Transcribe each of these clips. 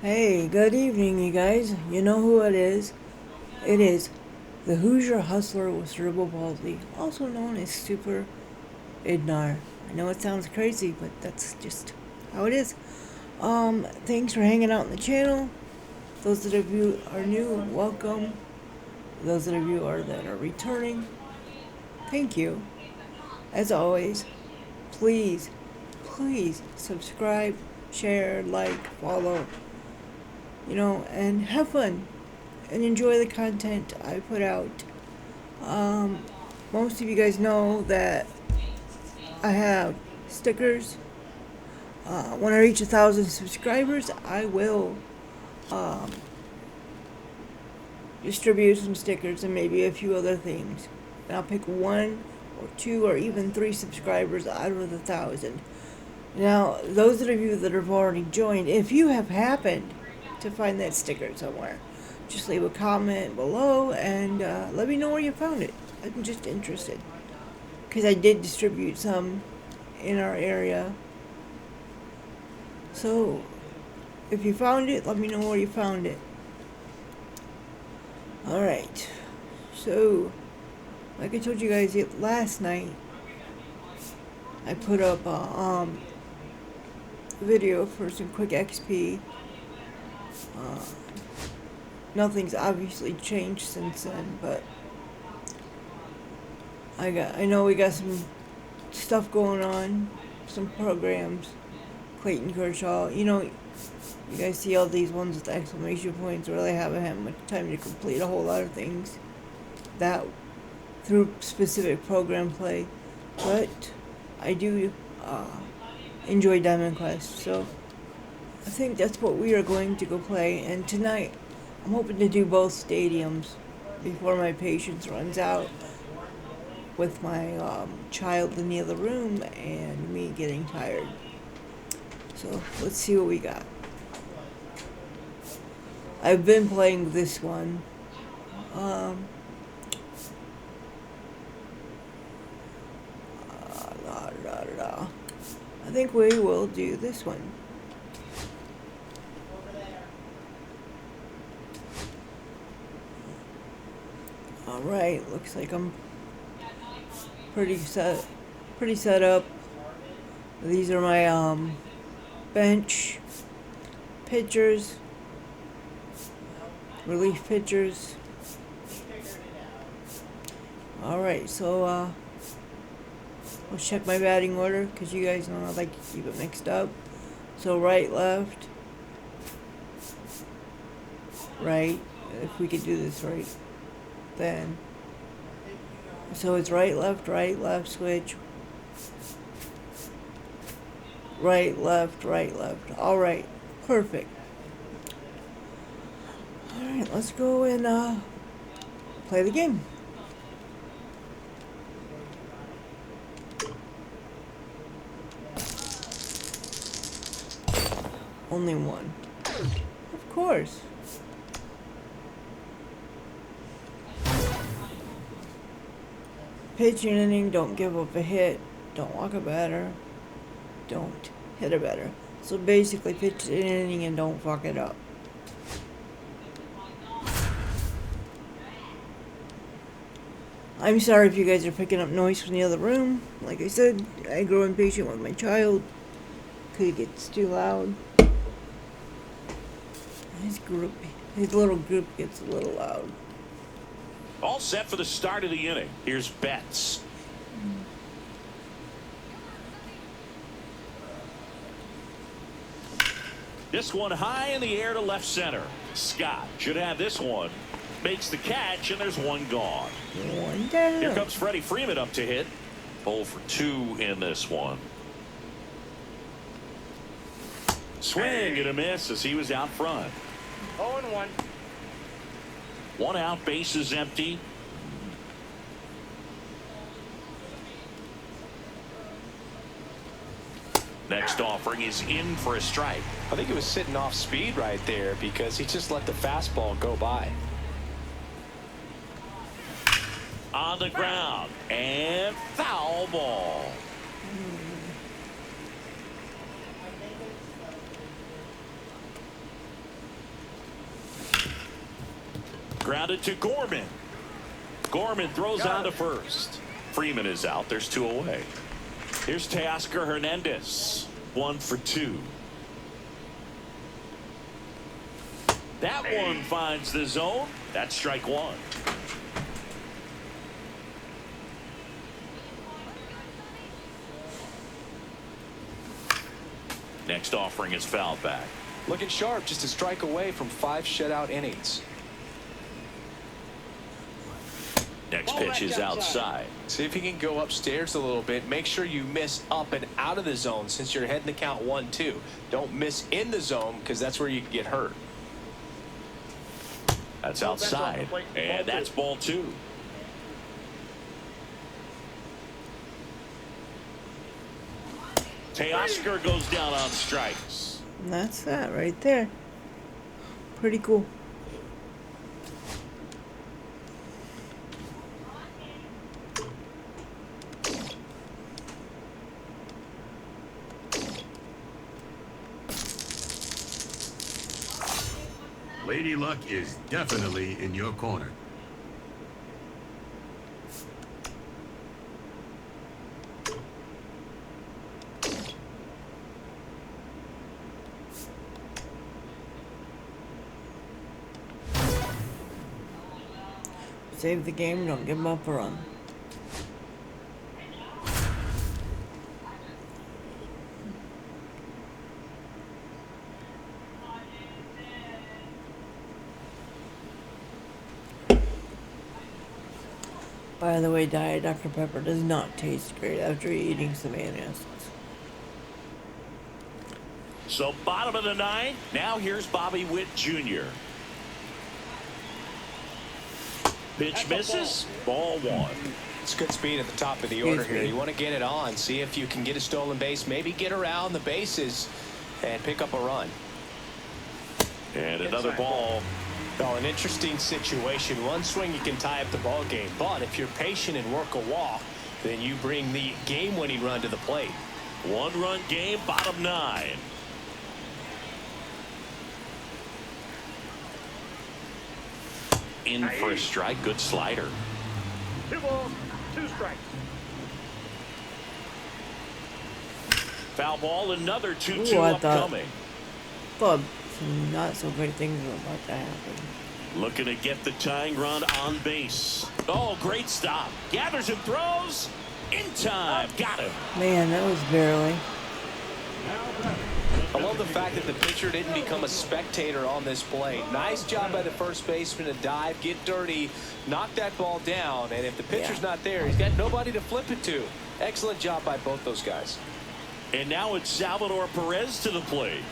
Hey, good evening, you guys. You know who it is? It is the Hoosier Hustler with cerebral palsy, also known as Super Idnar. I know it sounds crazy, but that's just how it is. Thanks for hanging out on the channel. Those of you are new, welcome. Those of you that are returning, thank you. As always, please, please subscribe, share, like, follow, and have fun and enjoy the content I put out. Most of you guys know that I have stickers. When I reach 1,000 subscribers, I will distribute some stickers and maybe a few other things. And I'll pick one or two or even three subscribers out of the 1,000. Now, those of you that have already joined, if you have happened to find that sticker somewhere, just leave a comment below and let me know where you found it. I'm just interested, because I did distribute some in our area. So if you found it, let me know where you found it. Alright, so like I told you guys last night, I put up a video for some quick XP. Nothing's obviously changed since then, but I know we got some stuff going on, some programs. Clayton Kershaw, you guys see all these ones with exclamation points, really haven't had much time to complete a whole lot of things that through specific program play, but I do enjoy Diamond Quest, so I think that's what we are going to go play. And tonight I'm hoping to do both stadiums before my patience runs out, with my child in the other room and me getting tired. So let's see what we got. I've been playing this one. I think we will do this one. Alright, looks like I'm pretty set up. These are my bench pitchers, relief pitchers. Alright, so let's check my batting order, because you guys know I like to keep it mixed up. So right, left, right, if we could do this right, then. So it's right, left, switch. Right, left. Alright, perfect. Alright, let's go and play the game. Only one. Of course. Pitch an inning, don't give up a hit, don't walk a batter, don't hit a batter. So basically, pitch an inning and don't fuck it up. I'm sorry if you guys are picking up noise from the other room. Like I said, I grow impatient with my child because it gets too loud. His little group gets a little loud. All set for the start of the inning. Here's Betts. This one high in the air to left center. Scott should have this one. Makes the catch, and there's one gone. One down. Here comes Freddie Freeman up to hit. 0 for 2 in this one. Swing and a miss as he was out front. 0-1. One out, bases empty. Next offering is in for a strike. I think he was sitting off speed right there because he just let the fastball go by. On the ground and foul ball. Grounded to Gorman. Gorman throws on to first. Freeman is out. There's 2 away. Here's Teoscar Hernandez. 1 for 2. That one finds the zone. That's strike 1. Next offering is fouled back. Looking sharp, just a strike away from 5 shutout innings. Next pitch is outside. See if you can go upstairs a little bit. Make sure you miss up and out of the zone since you're heading to count 1-2. Don't miss in the zone because that's where you can get hurt. That's outside, and that's ball 2. Teoscar goes down on strikes. And that's that right there. Pretty cool. Lady Luck is definitely in your corner. Save the game, don't give them up a run. By the way, Diet Dr. Pepper does not taste great after eating some antacids. So bottom of the 9th. Now here's Bobby Witt Jr. Pitch misses. Ball 1. It's good speed at the top of the order here. You want to get it on. See if you can get a stolen base. Maybe get around the bases and pick up a run. And another ball. Well, an interesting situation. One swing you can tie up the ball game, but if you're patient and work a walk, then you bring the game-winning run to the plate. 1-run game, bottom 9. In for a strike. Good slider. 2 balls, 2 strikes. Foul ball. Another 2-2 Ooh, I upcoming. Thought some not so great things were about to happen. Looking to get the tying run on base. Oh, great stop. Gathers and throws. In time. Got him. Man, that was barely. I love the fact that the pitcher didn't become a spectator on this play. Nice job by the first baseman to dive, get dirty, knock that ball down, and if the pitcher's not there, he's got nobody to flip it to. Excellent job by both those guys. And now it's Salvador Perez to the plate.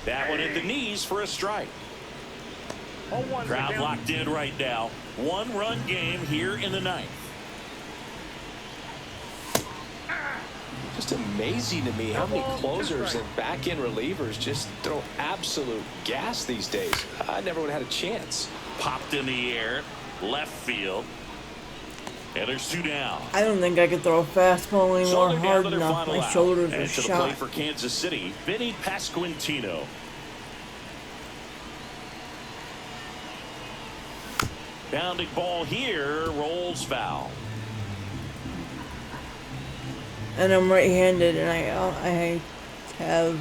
That one at the knees for a strike. Crowd locked in right now. 1-run game here in the 9th. Just amazing to me how many closers and back-end relievers just throw absolute gas these days. I never would have had a chance. Popped in the air. Left field. And there's 2 down. I don't think I could throw a fastball So anymore they're down hard to their enough. final My out. shoulders And are to the plate shot. for Kansas City, Vinny Pasquantino. Bounding ball here, rolls foul. And I'm right-handed, and I have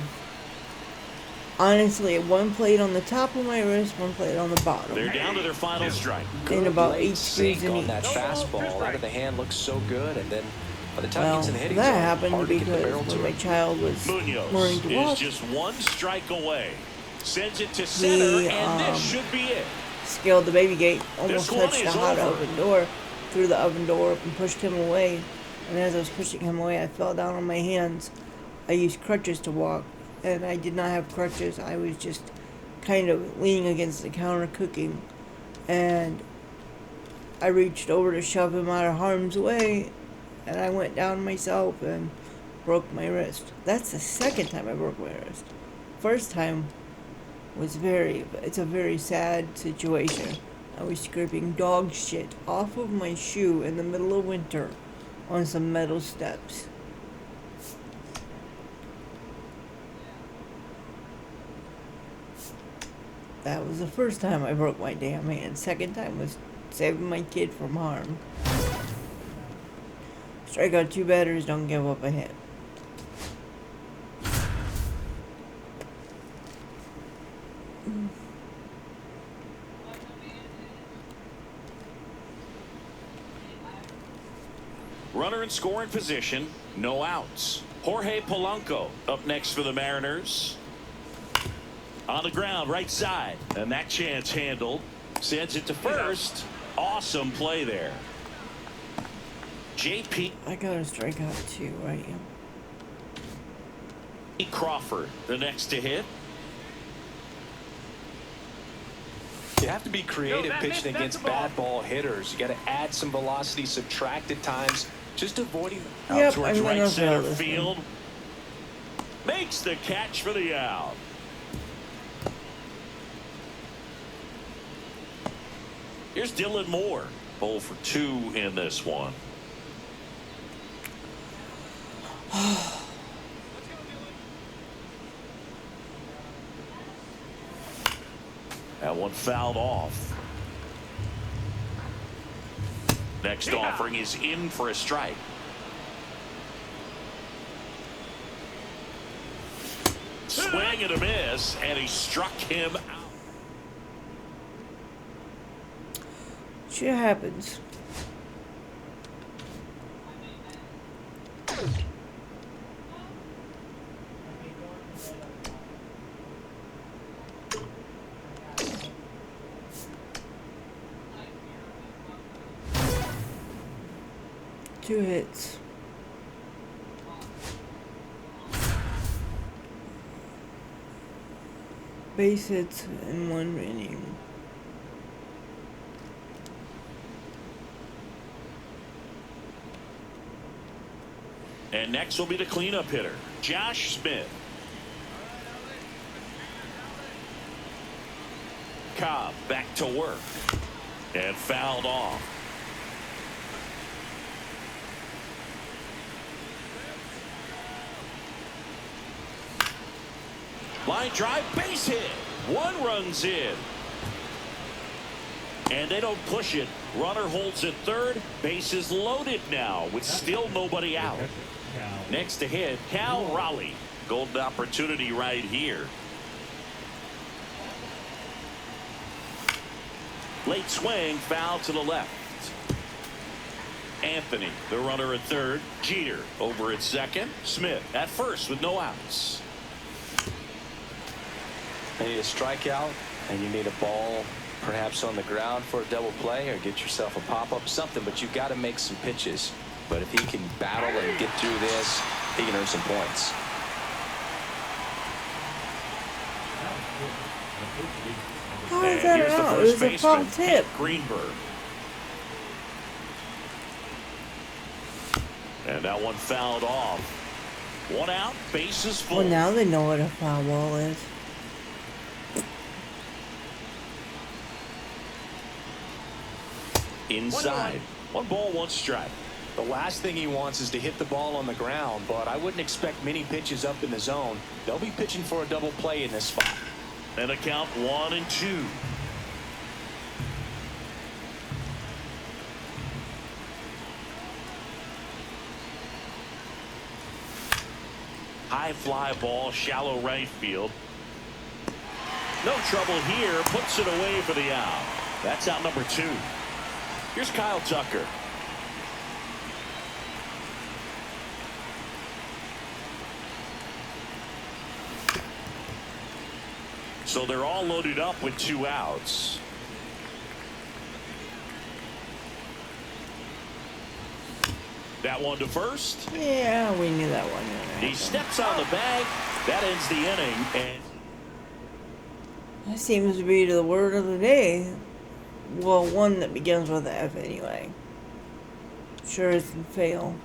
honestly one plate on the top of my wrist, one plate on the bottom. They're down to their final strike. In about Late 8 screws sink in on each. that fastball. Out of the hand looks so good, and then by the time it Well, gets in the hitting that zone, happened hard to get the because barrel when to my it. child was learning Munoz to is walk, just 1 strike away. Sends it to center, and this should be it. scaled the baby gate, almost This one touched the is hot over. oven door, threw the oven door up and pushed him away. And as I was pushing him away, I fell down on my hands. I used crutches to walk, and I did not have crutches. I was just kind of leaning against the counter cooking, and I reached over to shove him out of harm's way, and I went down myself and broke my wrist. That's the second time I broke my wrist. First time was it's a very sad situation. I was scraping dog shit off of my shoe in the middle of winter on some metal steps. That was the first time I broke my damn hand. Second time was saving my kid from harm. Strike out 2 batters, don't give up a hit. Runner in scoring position, no outs. Jorge Polanco up next for the Mariners. On the ground, right side, and that chance handled. Sends it to first. Awesome play there. JP I got a strikeout 2, right? Crawford, the next to hit. You have to be creative pitching against bad ball hitters. You got to add some velocity, subtract at times, just avoiding them. Yep, Out towards I'm right gonna center throw this field. Makes the catch for the out. Here's Dylan Moore. 0 for 2 in this one. That one fouled off. Next offering is in for a strike. Swing and a miss, and he struck him out. Shit happens. Two hits. Base hits in 1 inning. And next will be the cleanup hitter, Josh Smith. Cobb back to work and fouled off. Line drive, base hit. 1 run's in. And they don't push it. Runner holds at third. Base is loaded now with still nobody out. Next to hit, Cal Raleigh. Golden opportunity right here. Late swing, foul to the left. Anthony, the runner at third. Jeter over at second. Smith at first with no outs. You need a strikeout, and you need a ball perhaps on the ground for a double play, or get yourself a pop-up, something, but you've got to make some pitches. But if he can battle and get through this, he can earn some points. How is that Here's the out? It first was a foul baseman, tip. Greenberg. And that one fouled off. 1 out, bases full. Well, now they know what a foul ball is. Inside. 1 ball, 1 strike. The last thing he wants is to hit the ball on the ground, but I wouldn't expect many pitches up in the zone. They'll be pitching for a double play in this spot. And a count 1-2. High fly ball, shallow right field. No trouble here. Puts it away for the out. That's out number 2. Here's Kyle Tucker. So they're all loaded up with 2 outs. That one to first. Yeah, we knew that one. He steps on the bag. That ends the inning. And That seems to be the word of the day. Well, one that begins with F anyway. Sure as can fail.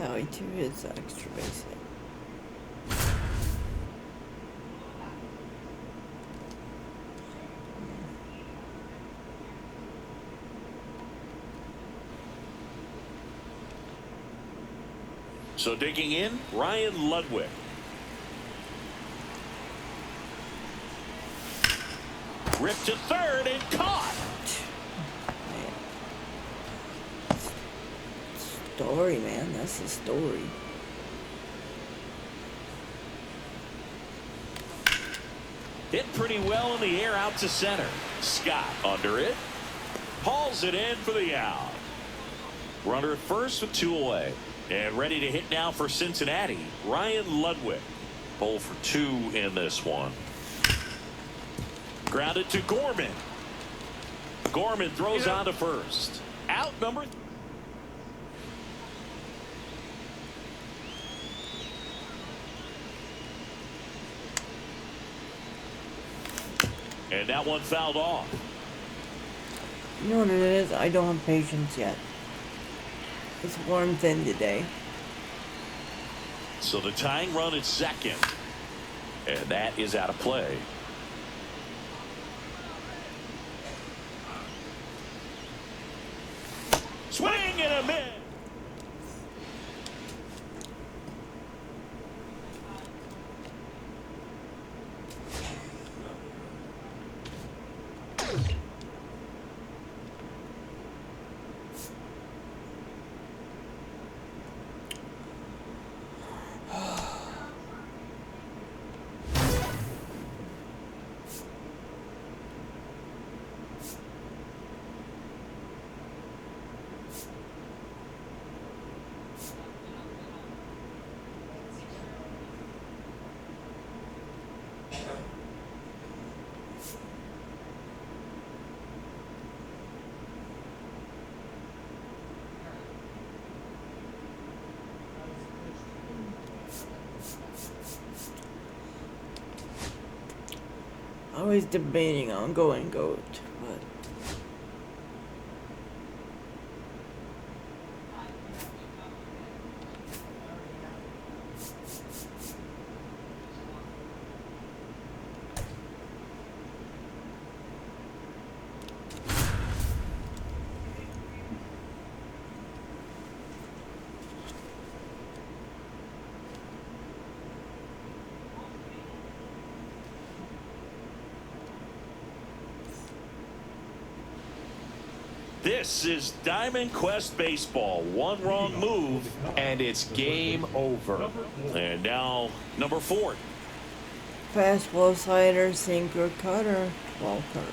Howie 2 hits the extra base hit. So digging in, Ryan Ludwig. Ripped to third and caught. Story, man. That's the story. Hit pretty well in the air out to center. Scott under it. Hauls it in for the out. Runner at first with 2 away. And ready to hit now for Cincinnati, Ryan Ludwig. Pull for 2 in this one. Grounded to Gorman. Gorman throws on to first. Out number 3. And that one fouled off. You know what it is? I don't have patience yet. It's warm thin today. So the tying run at second. And that is out of play. Swing and a miss. Always debating on going goat, but This is Diamond Quest Baseball. One wrong move, And it's game over. and now number 4. fastball, slider, sinker, cutter, ball cutter.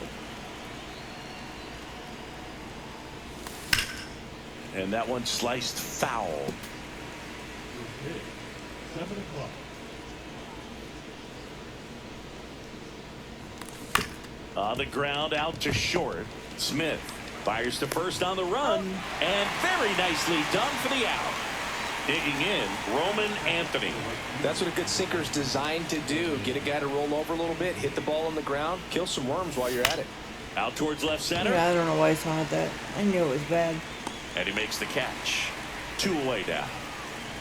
And that one sliced foul. 7 o'clock. On the ground, out to short. Smith fires to first on the run, and very nicely done for the out. Digging in, Roman Anthony. That's what a good sinker's designed to do. Get a guy to roll over a little bit, hit the ball on the ground, kill some worms while you're at it. Out towards left center, Yeah, I don't know why I saw that. I knew it was bad. and he makes the catch. 2 away now.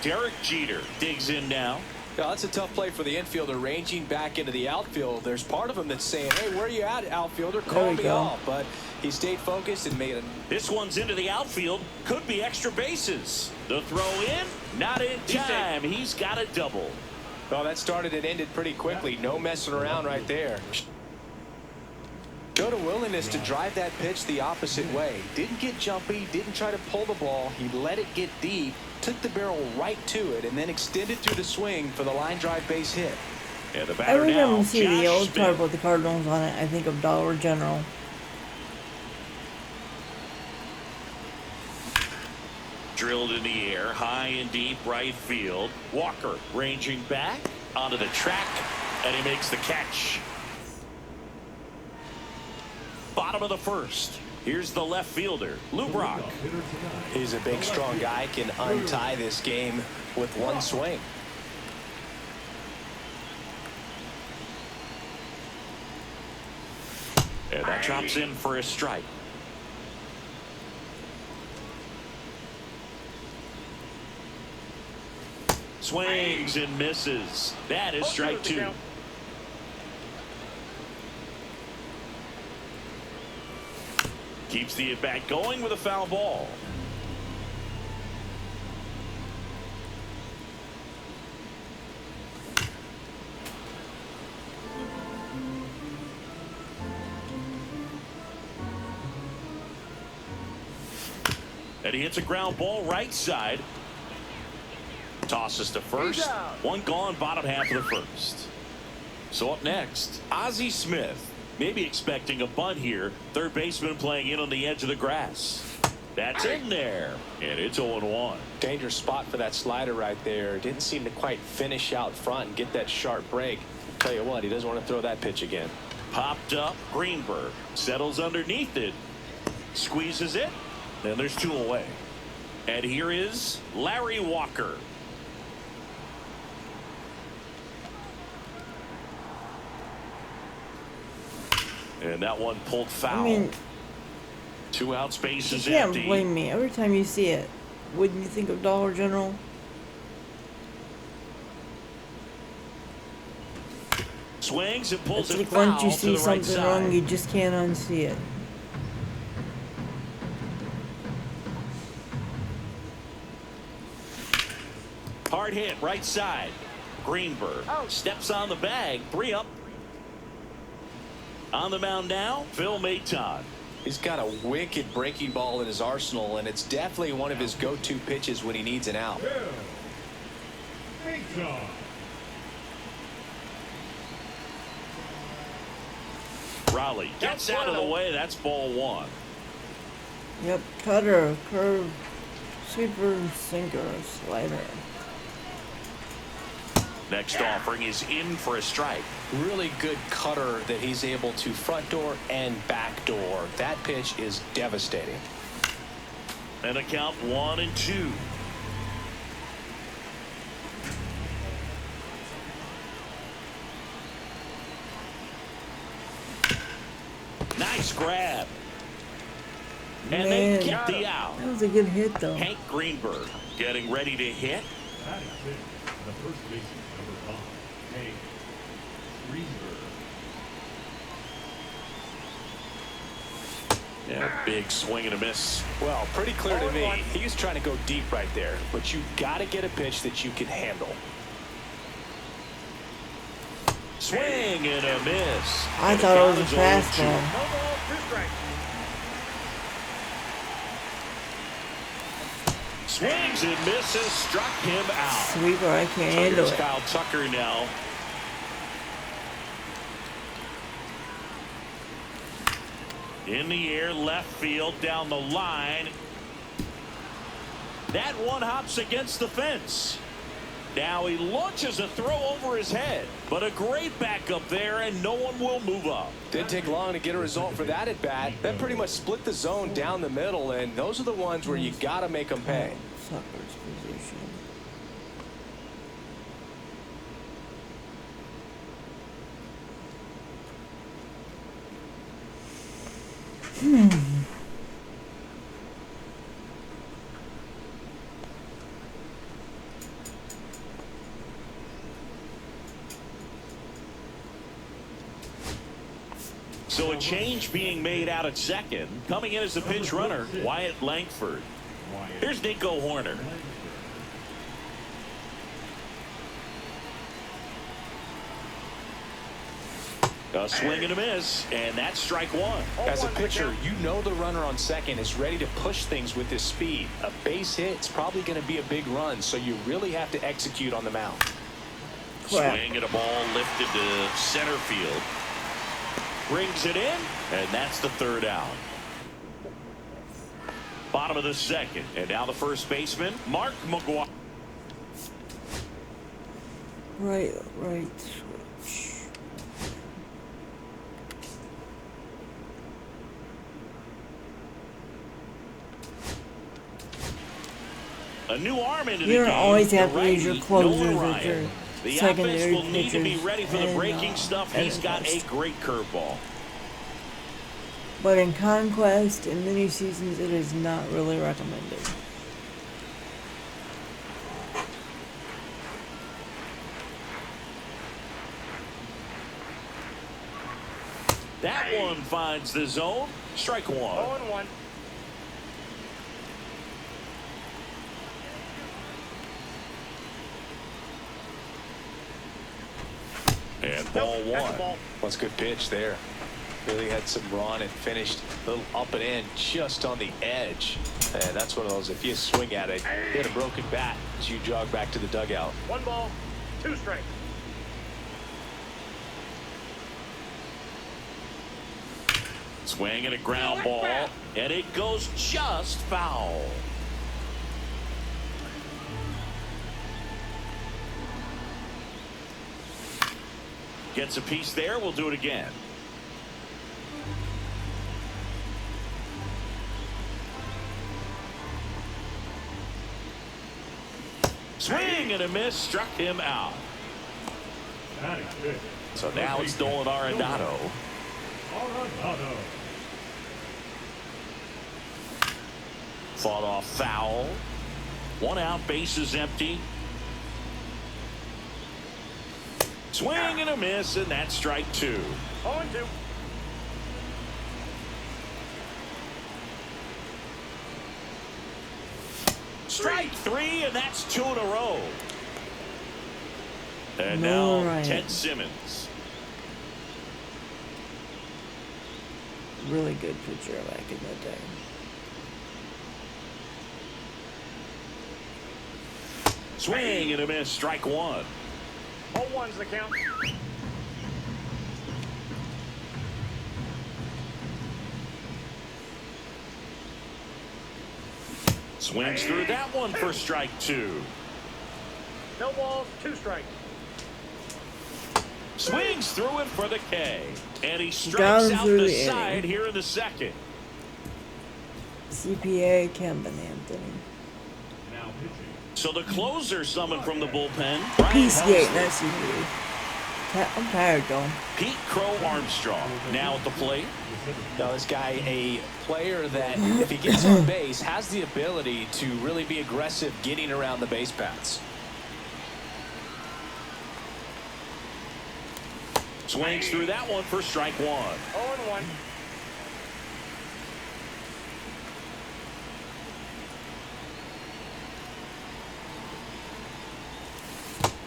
Derek Jeter digs in now. Yeah, that's a tough play for the infielder, ranging back into the outfield. There's part of him that's saying, hey, where are you at, outfielder? Call me off. But he stayed focused and made it. This one's into the outfield. Could be extra bases. The throw in, not in time. He's got a double. Oh, that started and ended pretty quickly. No messing around right there. Showed a willingness to drive that pitch the opposite way. Didn't get jumpy, didn't try to pull the ball. He let it get deep, took the barrel right to it, and then extended through the swing for the line drive base hit. And the batter Every now, time I see the Josh old Smith. card with the Cardinals on it, I think of Dollar General. Drilled in the air, high and deep right field. Walker ranging back onto the track, and he makes the catch. Bottom of the first. Here's the left fielder, Lou Brock. He's a big, strong guy, can untie this game with one swing. And that drops in for a strike. Swings and misses. That is strike 2. Keeps the at-bat going with a foul ball. And he hits a ground ball right side. Tosses to first. One gone, bottom half of the first. So up next, Ozzie Smith. Maybe expecting a bunt here. Third baseman playing in on the edge of the grass. That's in there. And it's 0-1. Dangerous spot for that slider right there. Didn't seem to quite finish out front and get that sharp break. Tell you what, he doesn't want to throw that pitch again. Popped up. Greenberg settles underneath it. Squeezes it. Then there's 2 away. And here is Larry Walker. And that one pulled foul. I mean, 2 outs, base you is can't empty. blame me. Every time you see it, wouldn't you think of Dollar General? Swings and pulls It's it like foul once you to see the right something side. wrong, you just can't unsee it. Hard hit, right side. Greenberg steps on the bag. 3 up. On the mound now, Phil Maton. He's got a wicked breaking ball in his arsenal, and it's definitely one of his go-to pitches when he needs an out. Raleigh gets out of the way. That's ball 1. Yep, cutter, curve, sweeper, sinker, slider. Next offering is in for a strike. Really good cutter that he's able to front door and back door. That pitch is devastating. And a count 1-2. Nice grab. And Man, they get the out. that was a good hit, though. Hank Greenberg getting ready to hit. That is it. The first baseman, number 5, Hank Greenberg. Yeah, big swing and a miss. Well, pretty clear to me. He was trying to go deep right there, but you got to get a pitch that you can handle. Swing and a miss. I thought it was a Count is 0-2. fastball. No ball, 2 strikes. Swings and misses, struck him out. Sweeper, I can't So handle here's it. Kyle Tucker now. In the air, left field, down the line. That one hops against the fence. Now he launches a throw over his head, but a great backup there, and no one will move up. Didn't take long to get a result for that at bat. That pretty much split the zone down the middle, and those are the ones where you got to make them pay. Sucker's position. So a change being made out at second. Coming in as the pinch runner, Wyatt Langford. Here's Nico Horner. A swing and a miss, and that's strike 1. As a pitcher, you know the runner on second is ready to push things with his speed. A base hit's probably going to be a big run, so you really have to execute on the mound. Crap. Swing and a ball lifted to center field. Brings it in, and that's the 3rd out. Bottom of the 2nd, and now the first baseman, Mark McGuire. Right switch. A new arm into the You game. don't always have The to use your righty, closers Noah with Ryan. your The secondary offense will need to be pitchers ready for the and, breaking stuff. He's and got a first. great curveball. But in Conquest and mini seasons, it is not really recommended. That one finds the zone. Strike one. 0-1. And ball Nope, that's a one. ball. That's a good pitch there. Really had some run and finished a little up and in just on the edge. And that's one of those, if you swing at it, hit a broken bat as you jog back to the dugout. 1 ball, 2 strikes. Swing and a ground ball. And it goes just foul. Gets a piece there. We'll do it again. Swing and a miss. Struck him out. That is good. So now it's Nolan Arenado. Arenado. Fought off foul. 1 out. Bases empty. Swing and a miss, and that's strike 2. 0-2. Strike 3, and that's 2 in a row. And All now right. Ted Simmons. Really good pitcher back in the day. Swing and a miss. Strike 1. 0-1's the count. Swings through that one for strike 2. No balls, 2 strikes. Swings through it for the K. And he Got strikes him out through the the inning. side here in the second. CPA Kemba Anthony. Now pitching. So the closer summoned from the bullpen. Peace Brian Gate, Helsley. that's CPA. I'm tired though. Pete Crow Armstrong now at the plate. Now this guy, a player that if he gets on base has the ability to really be aggressive getting around the base paths. Swings through that one for strike 1. 0-1.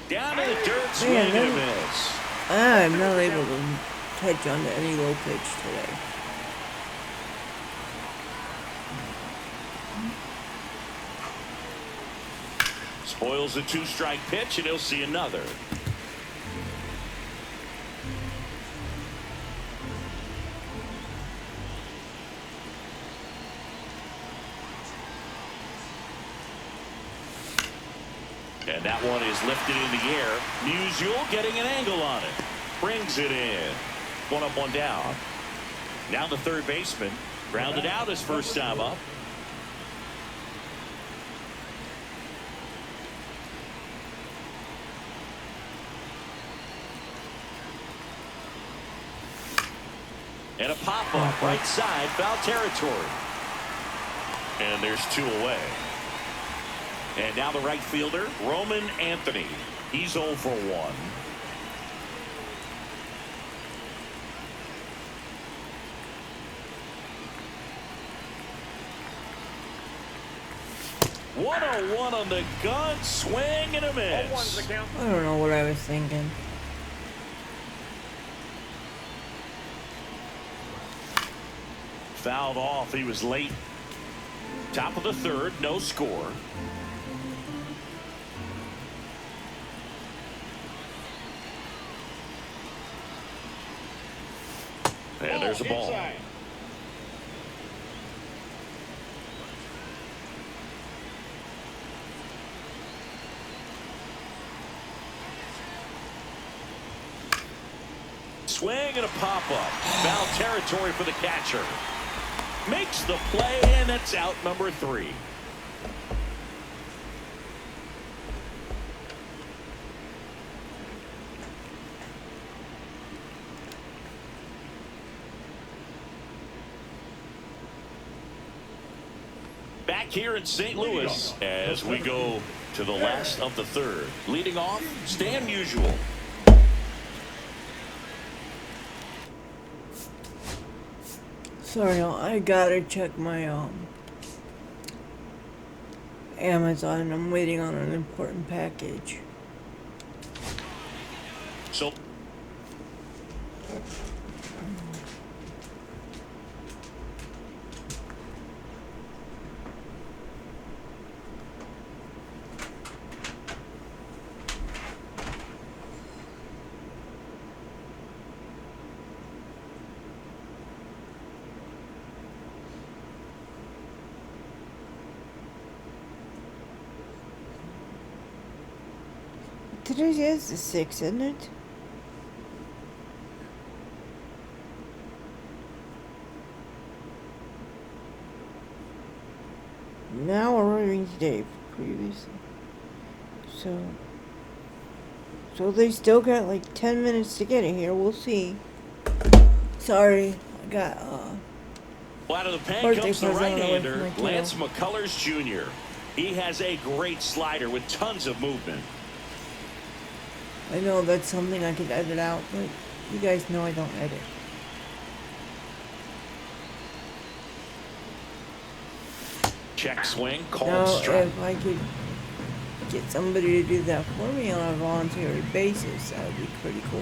Down to the dirt, swing Man, and a miss. I'm not able to catch on to any low pitch today. Spoils a 2-strike pitch, and he'll see another. And that one is lifted in the air. Musial getting an angle on it. Brings it in. 1 up, 1 down. Now the third baseman. Grounded out his first time up. And a pop-up right side, foul territory. And there's 2 away. And now the right fielder, Roman Anthony. He's 0 for 1. One on the gun, swing and a 0-1's the miss. count. I don't know what I was thinking. Fouled off. He was late. Top of the third, no score. And there's a ball. Inside. Swing and a pop-up. Foul territory for the catcher. Makes the play, and that's out number 3. Back here in St. Louis as we go to the last of the third. Leading off, Stan Musial. Sorry, I gotta check my Amazon. I'm waiting on an important package. So Today is the 6th, isn't it? Now arriving today, previously. So they still got like 10 minutes to get it here. We'll see. Sorry, I got out of the pen birthday comes the present away right-hander, from my kiddo. Lance McCullers Jr. He has a great slider with tons of movement. I know that's something I could edit out, but you guys know I don't edit. Check swing, called Now, strike. if I could get somebody to do that for me on a voluntary basis, that would be pretty cool.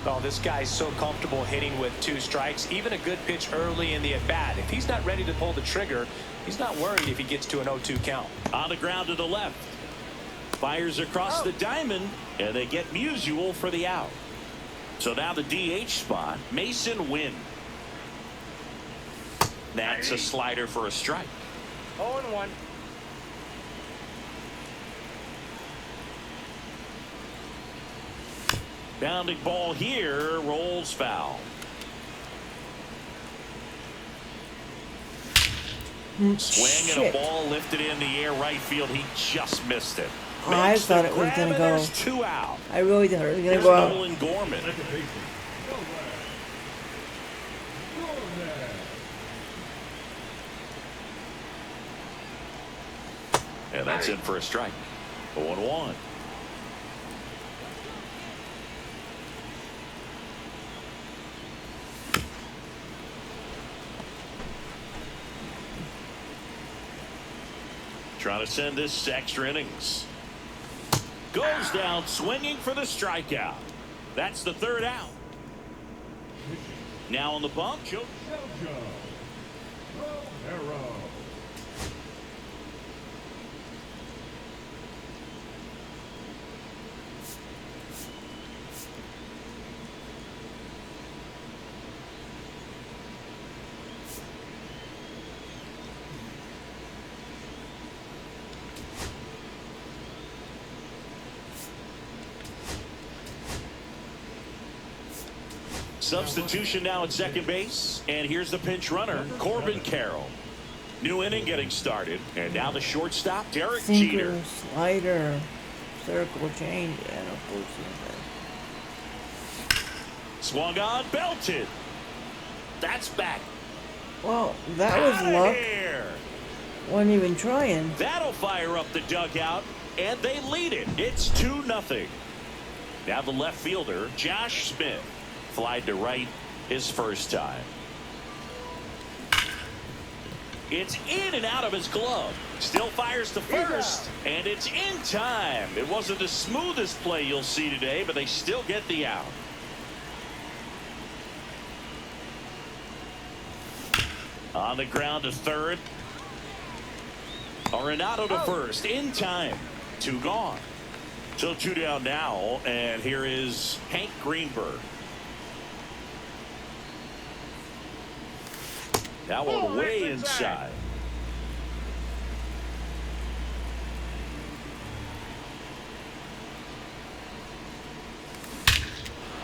Oh, this guy's so comfortable hitting with 2 strikes. Even a good pitch early in the at-bat. If he's not ready to pull the trigger, he's not worried if he gets to an 0-2 count. On the ground to the left. Fires across the diamond, and they get Musial for the out. So now the DH spot, Mason Wynn. That's a slider for a strike. 0-1. Bounding ball here, rolls foul. Swing and a ball lifted in the air right field. He just missed it. I Makes thought the it was grab, gonna and go. there's 2 out. I really thought it was gonna Here's go out. Nolan Gorman. Second baseman. Go back. And that's in for a strike. 0-1. Trying to send this to extra innings. Goes down swinging for the strikeout. That's the 3rd out. Now on the bump, Joe. Romero. Substitution now at second base, and here's the pinch runner, Corbin Carroll. New inning getting started, and now the shortstop, Derek Jeter. Sinker, slider, circle, change, and a push. Swung on, belted. That's back. Well, that was Outta luck. here. Wasn't even trying. That'll fire up the dugout, and they lead it. It's 2-0. Now the left fielder, Josh Smith, flied to right his first time. It's in and out of his glove. Still fires to first, and it's in time. It wasn't the smoothest play you'll see today, but they still get the out. On the ground to third. Arenado to first, in time. 2 gone. So 2 down now, and here is Hank Greenberg. That one way inside.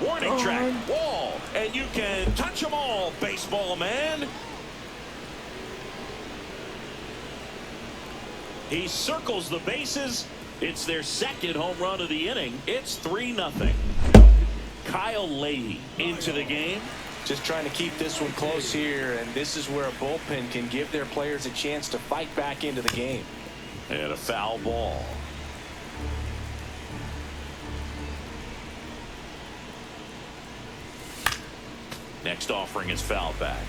Warning track, wall, and you can touch them all, baseball man. He circles the bases. It's their 2nd home run of the inning. It's 3-0. Kyle Leahy into the game. Just trying to keep this one close here, and this is where a bullpen can give their players a chance to fight back into the game. And a foul ball. Next offering is foul back.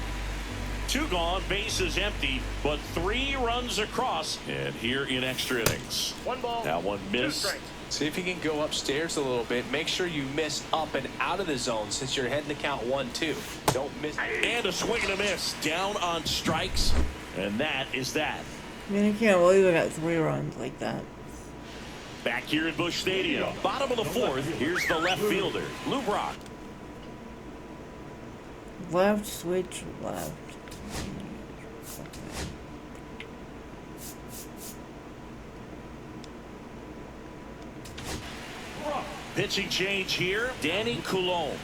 2 gone, bases empty, but 3 runs across. And here in extra innings. 1 ball. That one 2 missed. strikes. See if you can go upstairs a little bit. Make sure you miss up and out of the zone since you're heading to count 1-2. Don't miss. And a swing and a miss. Down on strikes. And that is that. I mean, I can't believe I got 3 runs like that. Back here at Busch Stadium. Bottom of the 4th. Here's the left fielder, Lou Brock. Left, switch, left. Pitching change here, Danny Coulombe.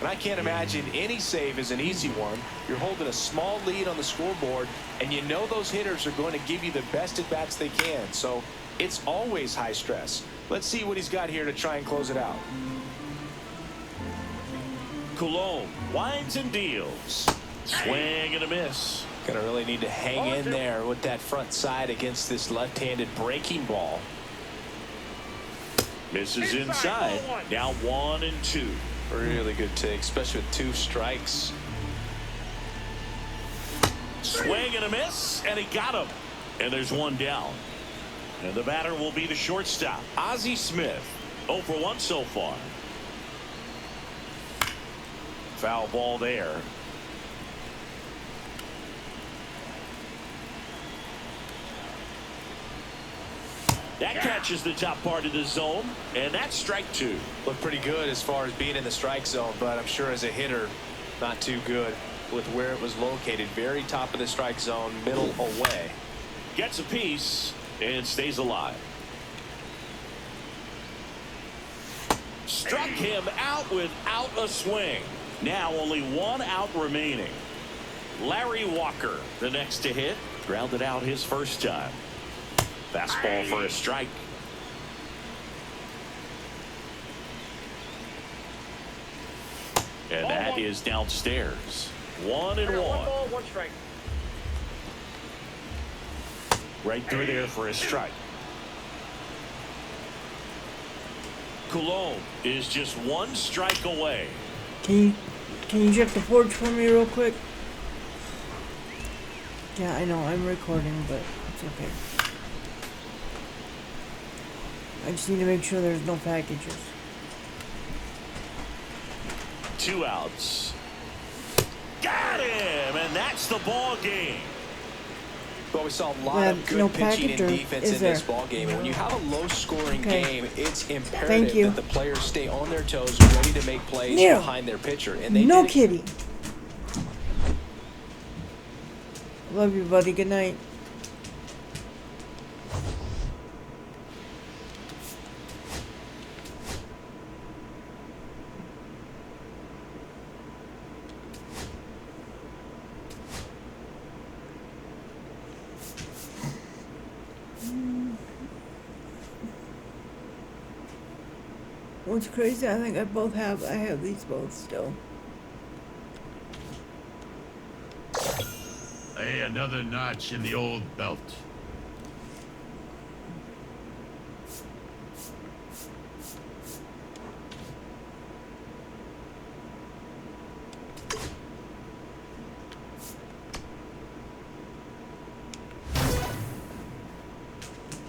And I can't imagine any save is an easy one. You're holding a small lead on the scoreboard, and you know those hitters are going to give you the best at bats they can. So it's always high stress. Let's see what he's got here to try and close it out. Coulombe winds and deals. Swing and a miss. Gonna really need to hang in there with that front side against this left-handed breaking ball. Misses inside. Now 1-2. Really good take, especially with 2 strikes. Swing and a miss, and he got him. And there's 1 down. And the batter will be the shortstop, Ozzie Smith. 0 for 1 so far. Foul ball there. That catches the top part of the zone, and that's strike 2. Look pretty good as far as being in the strike zone, but I'm sure as a hitter, not too good with where it was located. Very top of the strike zone, middle away. Gets a piece and stays alive. Struck him out without a swing. Now only 1 out remaining. Larry Walker, the next to hit, grounded out his first time. Fastball for a strike. And that is downstairs. 1-1. 1 ball, 1 strike. Right through there for a strike. Coulombe is just 1 strike away. Can you check the porch for me real quick? Yeah, I know I'm recording, but it's okay. I just need to make sure there's no packages. 2 outs. Got him, and that's the ball game. Well, we saw a lot of good no pitching package, and or defense is in this there? ball game. And when you have a low-scoring Okay. game, it's Thank imperative you. that the players stay on their toes, ready to make plays Yeah. behind their pitcher. And they No did it. kitty. Love you, buddy. Good night. What's crazy, I think I have these both still. Hey, another notch in the old belt.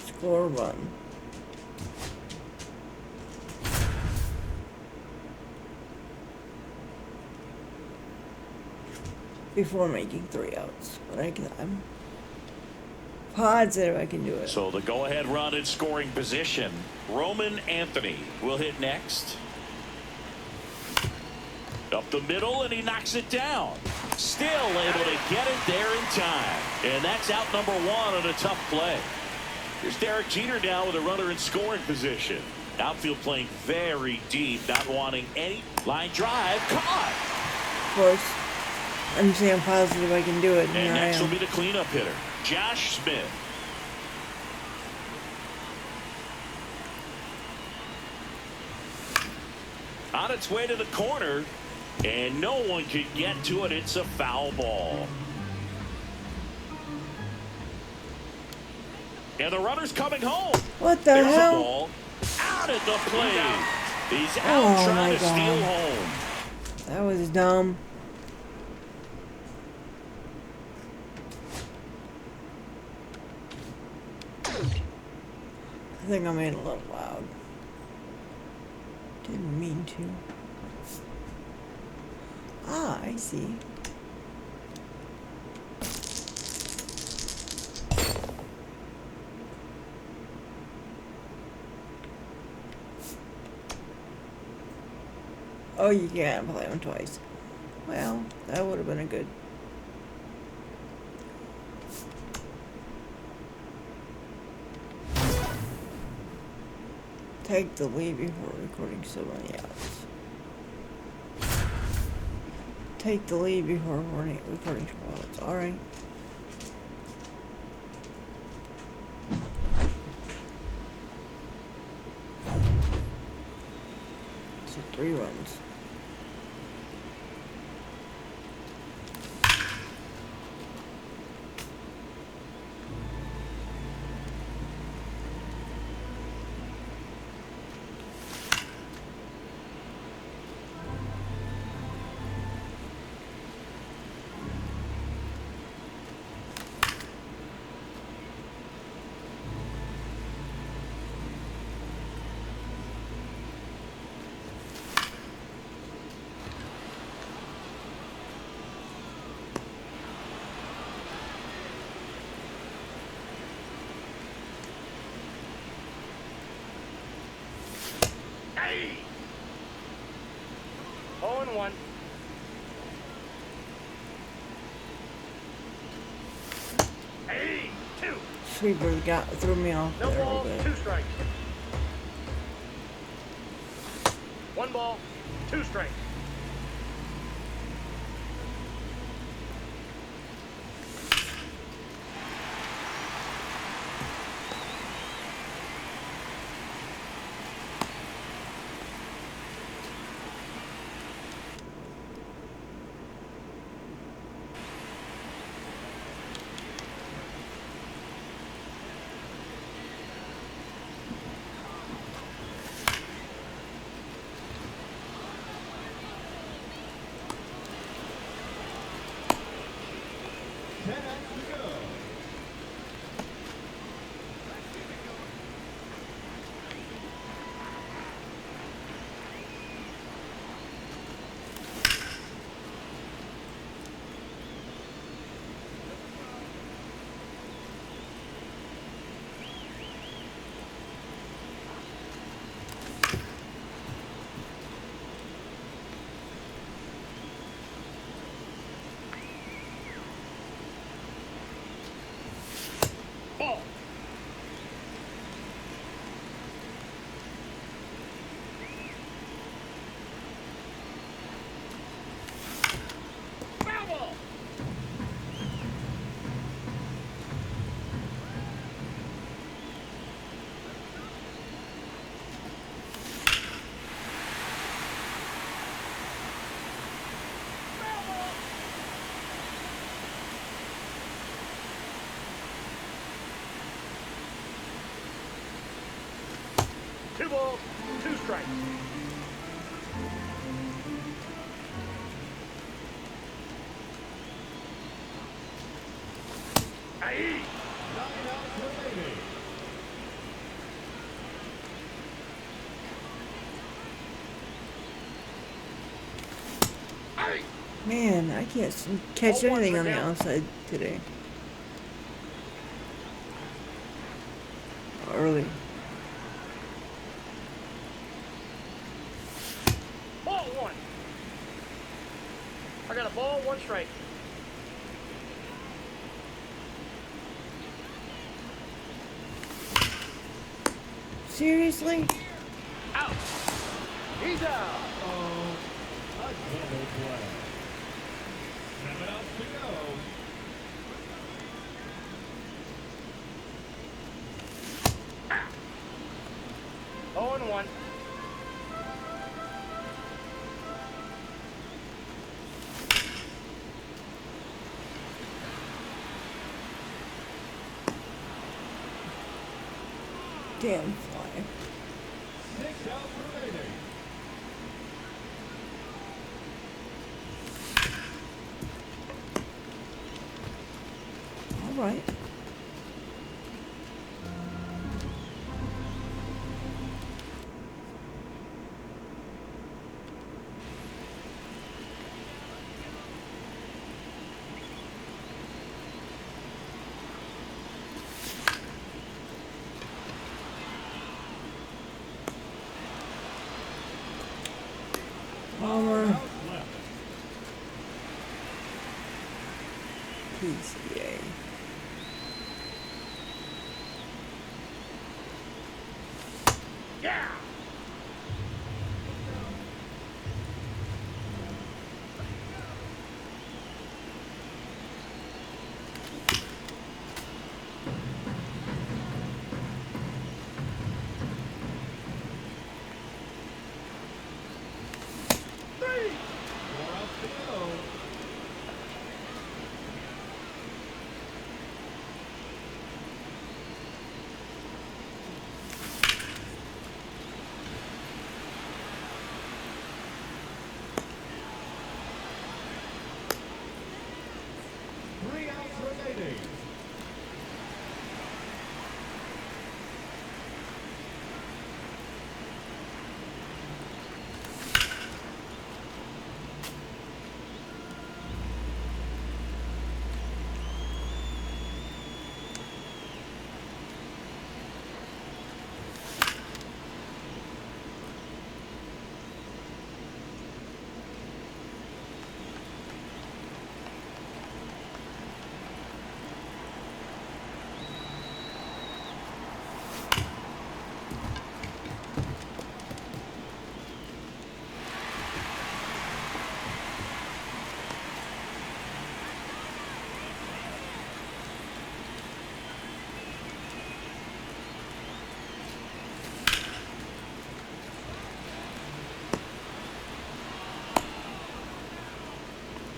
Score 1. Before making 3 outs, but I'm positive I can do it. So the go-ahead run in scoring position. Roman Anthony will hit next. Up the middle, and he knocks it down. Still able to get it there in time. And that's out number 1 on a tough play. Here's Derek Jeter now with a runner in scoring position. Outfield playing very deep, not wanting any. Line drive, caught. Of course. I'm saying positive I can do it. And here I next will am. be the cleanup hitter, Josh Smith. On its way to the corner, and no one can get to it. It's a foul ball. And the runner's coming home. What the There's hell? a ball out at the plate. He's out Oh, trying my to steal God. home. That was dumb. I think I made it a little loud. Didn't mean to. Ah, I see. Oh, you can't play them twice. Well, that would have been a good. Take the lead before recording so many outs. Take the lead before recording so many outs. Alright. So 3 runs. Hey! 0-1. Hey! 2. Sweeper threw me off No there a balls, little bit. 2 strikes. 1 ball, 2 strikes. Ball. Foul ball. Foul ball. 2 balls, 2 strikes. Aye. Aye. Man, I can't catch Oh, one anything for on the down. outside today. Early. Ball 1. I got a ball, 1 strike. Seriously? Out. He's out. A double play. 7 outs to go. Oh, and 1. Damn fly. 6 outs remaining. Alright. PCA. Yeah. Four outs to go. Three outs remaining.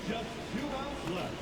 Just 2 outs left.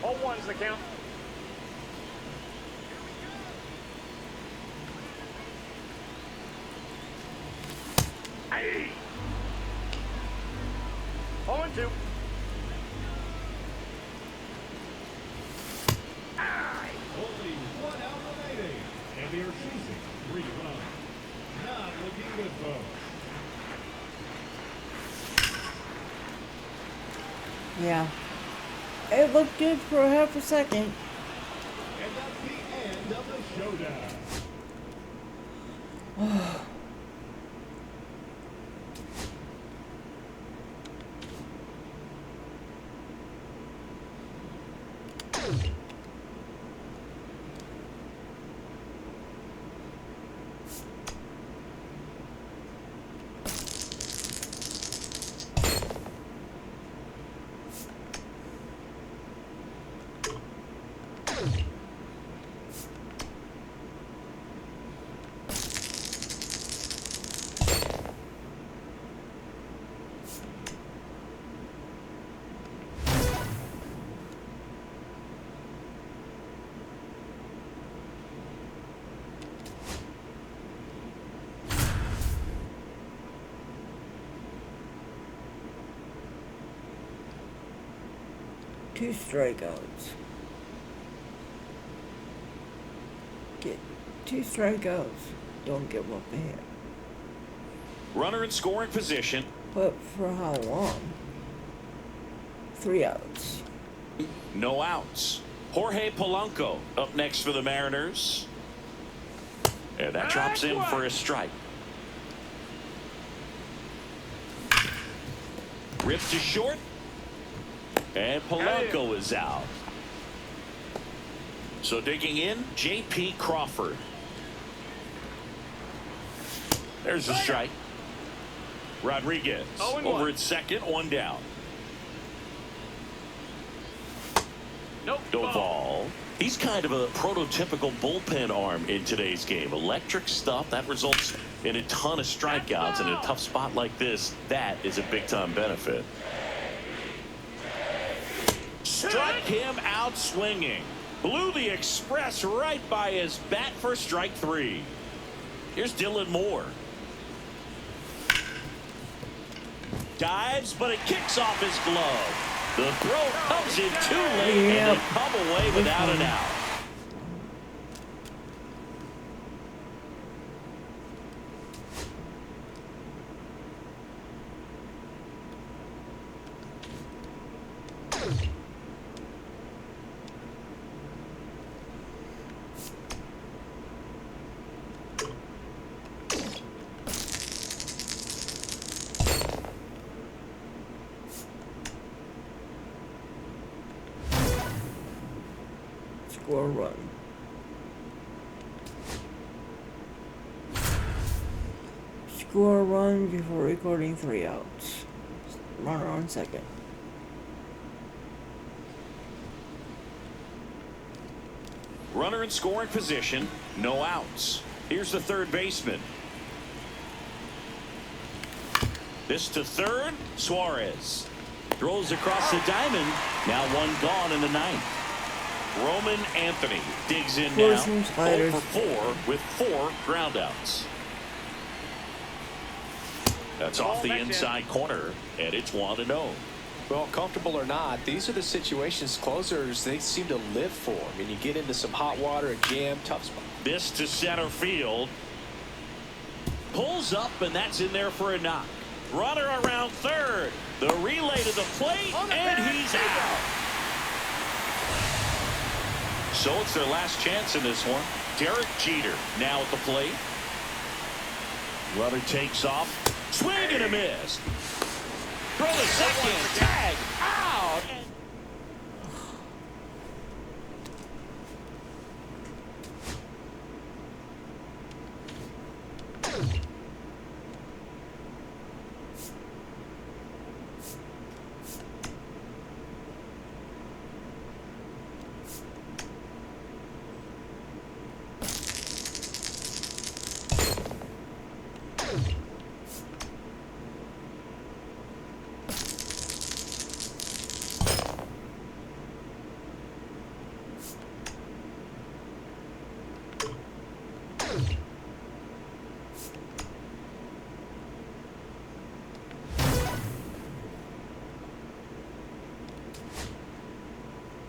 All one's the count. Aye. 0-2. Aye. Only 1 out remaining. And they're chasing 3 runs. Not looking good, folks. Yeah. It looked good for half a second. And that's the end of the showdown. Two strikeouts. Get 2 strikeouts. Don't give up a hit. Runner in scoring position. But for how long? 3 outs. No outs. Jorge Polanco up next for the Mariners. And that drops in for a strike. Ripped to short. And Polanco is out. So digging in, J.P. Crawford. There's a strike. Rodriguez over at second, 1 down. Nope. Doval. He's kind of a prototypical bullpen arm in today's game. Electric stuff that results in a ton of strikeouts. In a tough spot like this, that is a big-time benefit. Struck him out swinging. Blew the express right by his bat for strike 3. Here's Dylan Moore. Dives, but it kicks off his glove. The throw comes in too late, and they come away without an out. Score a run. Score a run before recording 3 outs. Runner on second. Runner in scoring position, no outs. Here's the third baseman. This to third, Suarez. Throws across the diamond. Now one gone in the ninth. Roman Anthony digs in now. 0 for 4 with 4 groundouts. That's off the inside corner, and it's 1-0. Well, comfortable or not, these are the situations closers they seem to live for. I mean, you get into some hot water, a jam, tough spot. This to center field. Pulls up, and that's in there for a knock. Runner around third. The relay to the plate, and he's out. So it's their last chance in this one. Derek Jeter now at the plate. Runner takes off. Swing and a miss. Throw the second. Tag. Out.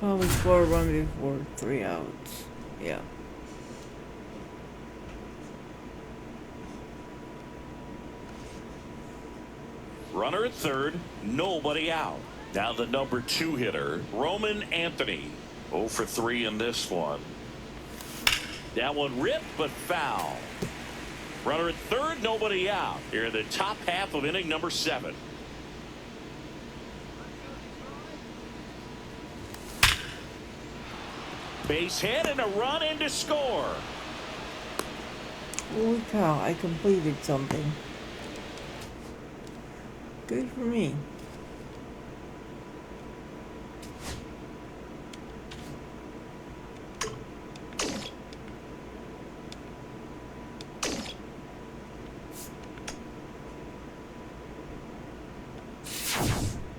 Probably score a run before 3 outs. Yeah. Runner at third, nobody out. Now the number 2 hitter, Roman Anthony. 0 for 3 in this one. That one ripped but foul. Runner at third, nobody out. Here in the top half of inning number 7. Base hit and a run in to score. Holy cow, I completed something. Good for me.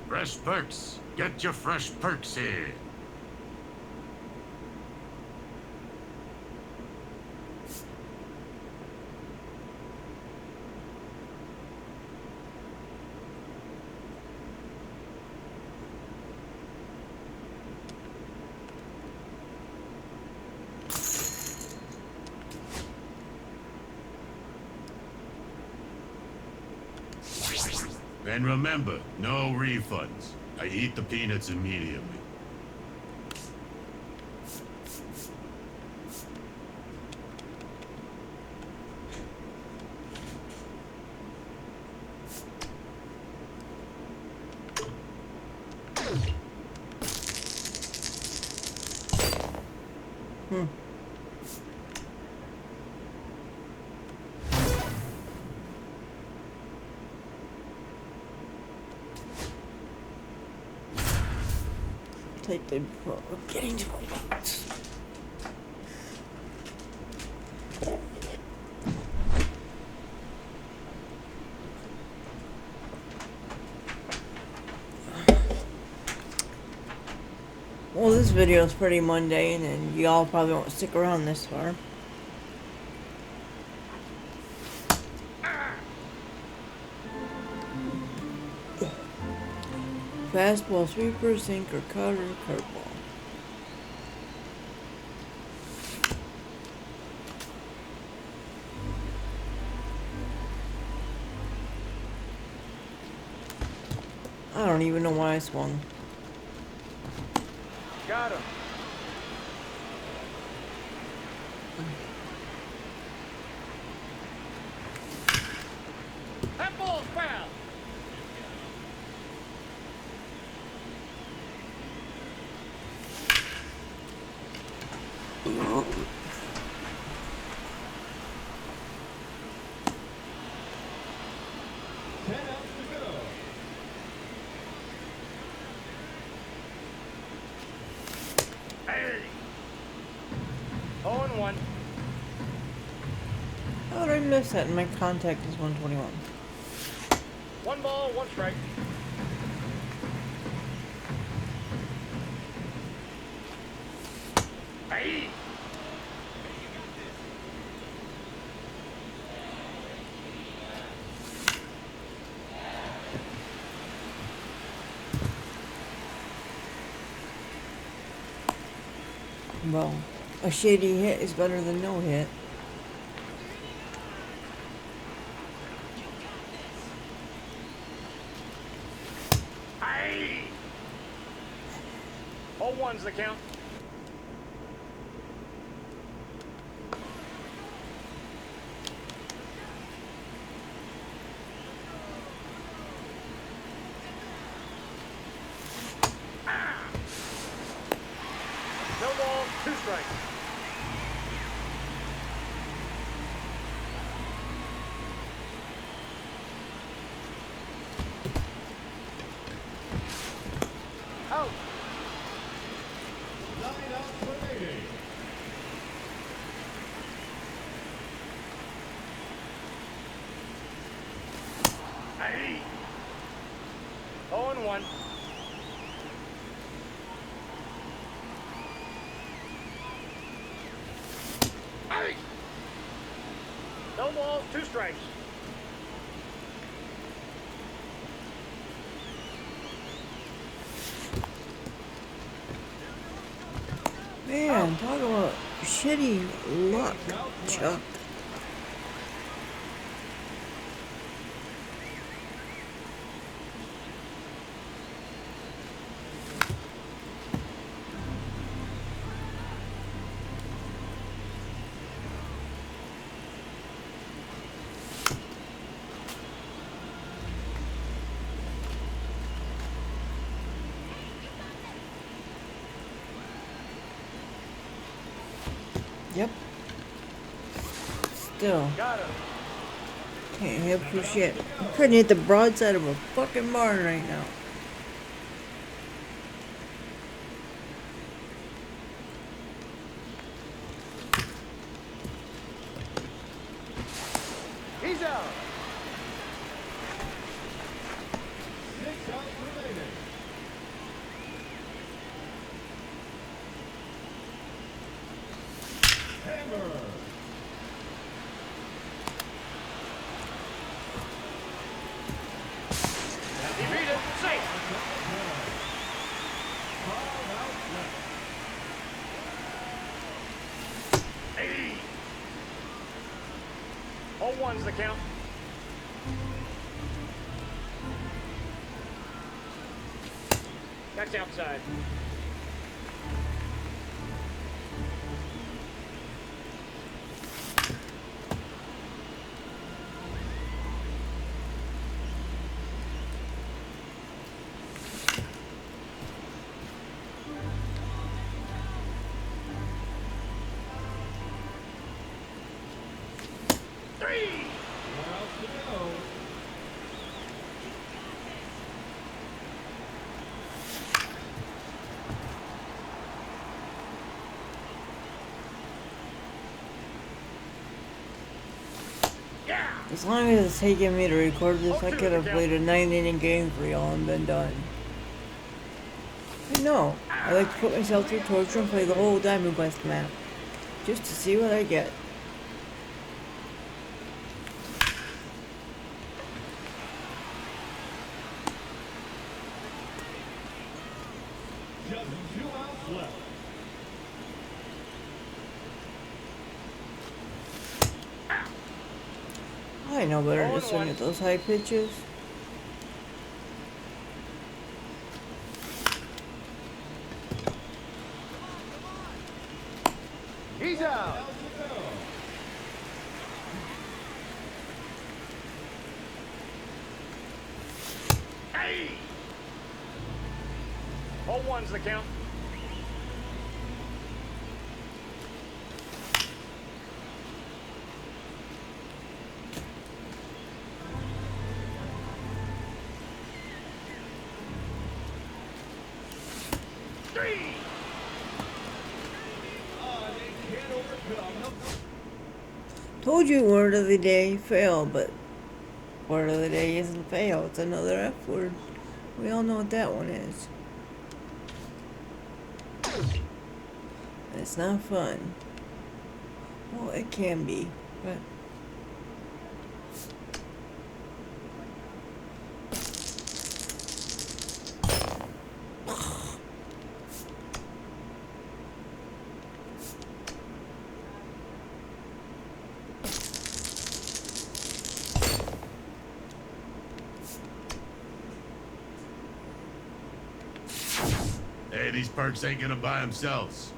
Fresh perks. Get your fresh perks here. And remember, no refunds. I eat the peanuts immediately. Take them before getting to my box. Well, this video is pretty mundane, and y'all probably won't stick around this far. Fastball, sweeper, sinker, cutter, curveball. I don't even know why I swung. Got him. That ball's foul. Ten outs to go. Hey. 0-1. How did I miss that? And my contact is 121. 1 ball, 1 strike. Hey. Well, a shady hit is better than no hit. Hey. 0-1's the count. No balls, 2 strikes. Out. 9 outs remaining. Hey. 0-1. Hey. No balls, 2 strikes. Man, talk about shitty luck, Chuck. Yep. Still, Got him. can't hit for shit. I couldn't hit the broadside of a fucking barn right now. He's out. 6 outs remaining. Hammer. He beat it. Safe. 5 outs left. Hey. 0-1's the count. That's outside. Three. 4 outs to go. Yeah. As long as it's taking me to record this, I could have played a 9-inning game for y'all and been done. But no, I like to put myself through torture and play the whole Diamond Quest map. Just to see what I get. has 2 outs left. I know better Oh, to swing at those high pitches. He's out. Hey! 0-1's the count. Three! They can't overcome. Told you word of the day, fail, but word of the day isn't fail. It's another F word. We all know what that one is. It's not fun. Well, it can be, but Hey, these perks ain't gonna buy themselves.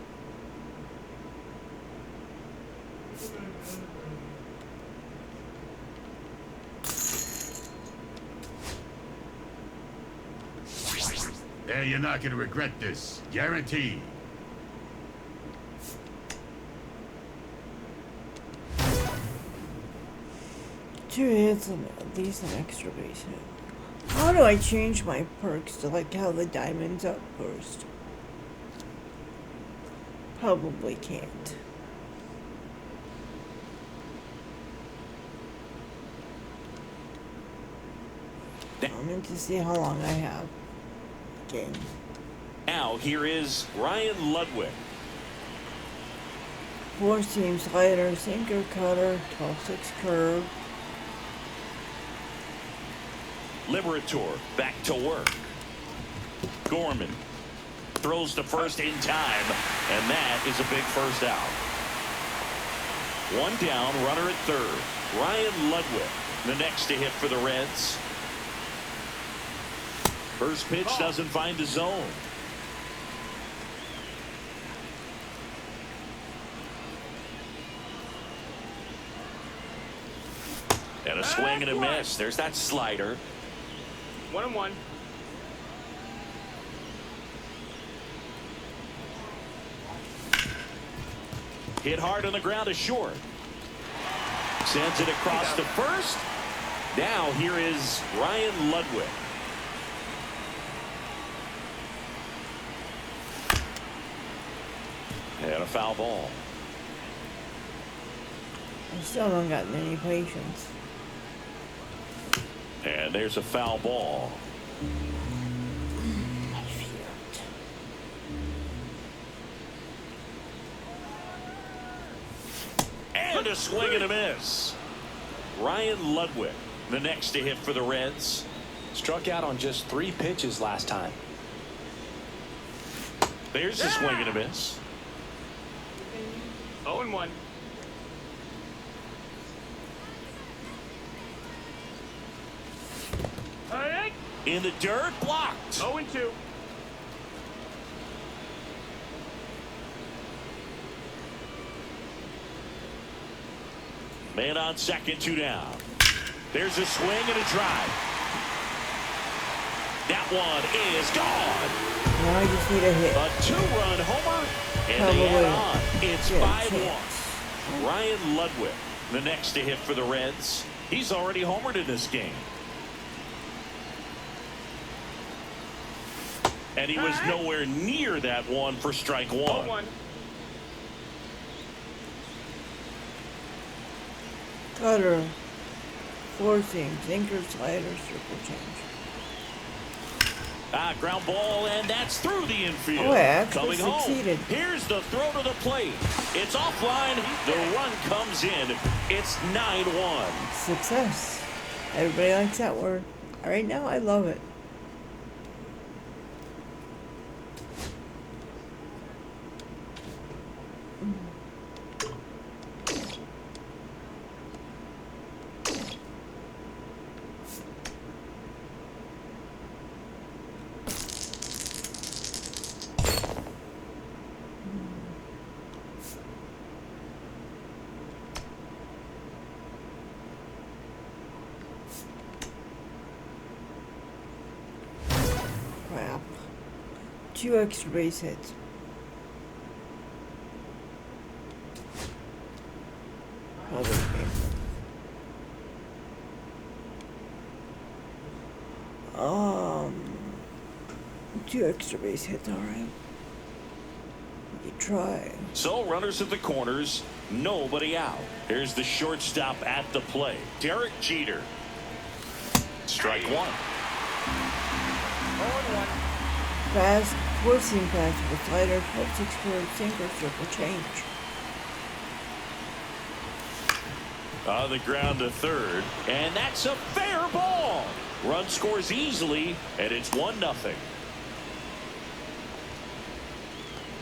Hey, you're not gonna regret this. Guaranteed. two hits and at least an extra base hit. How do I change my perks to like how the diamond's up first? Probably can't. I need to see how long I have. Game. Now here is Ryan Ludwig. 4-seam slider, sinker, cutter, 12-6 curve. Liberator back to work. Gorman throws to first in time, and that is a big first out. One down, runner at third. Ryan Ludwig, the next to hit for the Reds. First pitch doesn't find the zone. And a swing and a miss. There's that slider. 1-1. Hit hard on the ground to short. Sends it across to first. Now here is Ryan Ludwig. And a foul ball. I still don't got any patience. And there's a foul ball. I feel it. And a swing and a miss. Ryan Ludwig, the next to hit for the Reds. Struck out on just 3 pitches last time. There's a swing and a miss. 0-1. In the dirt, blocked. 0-2. Man on second, 2 down. There's a swing and a drive. That one is gone. Now I just need a hit. A 2-run homer, and they add on. It's 5-1. Ryan Ludwig, the next to hit for the Reds. He's already homered in this game. And he was nowhere near that one for strike 1. 0-1. Cutter, 4-seam, sinker, slider, triple change. Ground ball, and that's through the infield. Oh, I actually Coming succeeded. home. Here's the throw to the plate. It's offline. The run comes in. It's 9-1. Success. Everybody likes that word. Right now, I love it. 2 extra base hits. Um, 2 extra base hits, alright. We could try. So runners at the corners, nobody out. Here's the shortstop at the plate, Derek Jeter. Strike 1. 0-1. Fast, four-seam pass with a slider, 12-6 curve, sinker, triple change. On the ground to third, and that's a fair ball. Run scores easily, and it's 1-0.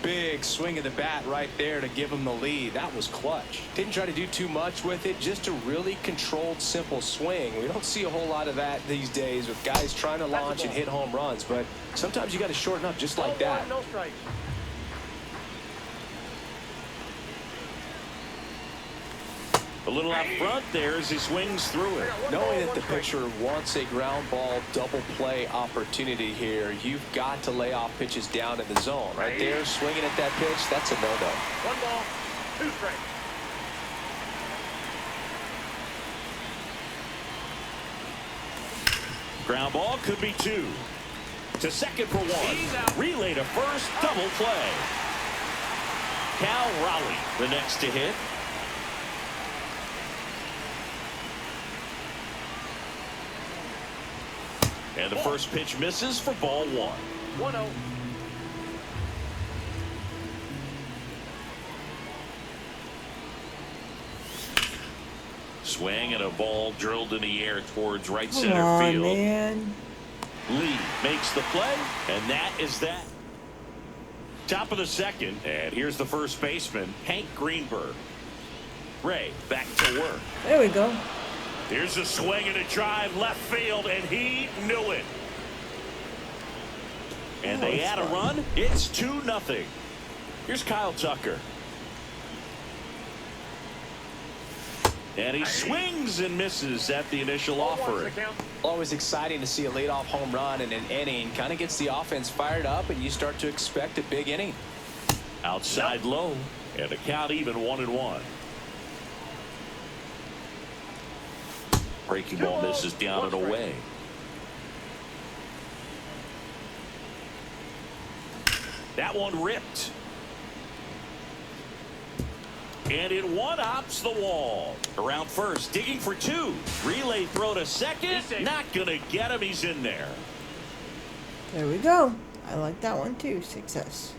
Big swing of the bat right there to give him the lead. That was clutch. Didn't try to do too much with it, just a really controlled, simple swing. We don't see a whole lot of that these days with guys trying to launch and hit home runs, but sometimes you got to shorten up just like that. No strikes. A little out front there as he swings through it. Knowing that the pitcher wants a ground ball double play opportunity here, you've got to lay off pitches down in the zone. Right there, swinging at that pitch, that's a no-no. 1 ball, 2 strikes. Ground ball could be 2. To second for 1. Relay to first, double play. Cal Raleigh, the next to hit. And the first pitch misses for ball 1. 1-0. Swing and a ball drilled in the air towards right Come center on, field. man. Lee makes the play, and that is that. Top of the second, and here's the first baseman, Hank Greenberg. Ray back to work. There we go. Here's a swing and a drive left field, and he knew it. And they add a run. It's 2-0. Here's Kyle Tucker. And he swings and misses at the initial offering. Always exciting to see a leadoff home run in an inning. Kind of gets the offense fired up, and you start to expect a big inning. Outside low, and the count even 1-1. Breaking ball misses down and away. That one ripped. And it one-hops the wall. Around first, digging for 2. Relay throw to second. Not going to get him. He's in there. There we go. I like that one too. Success.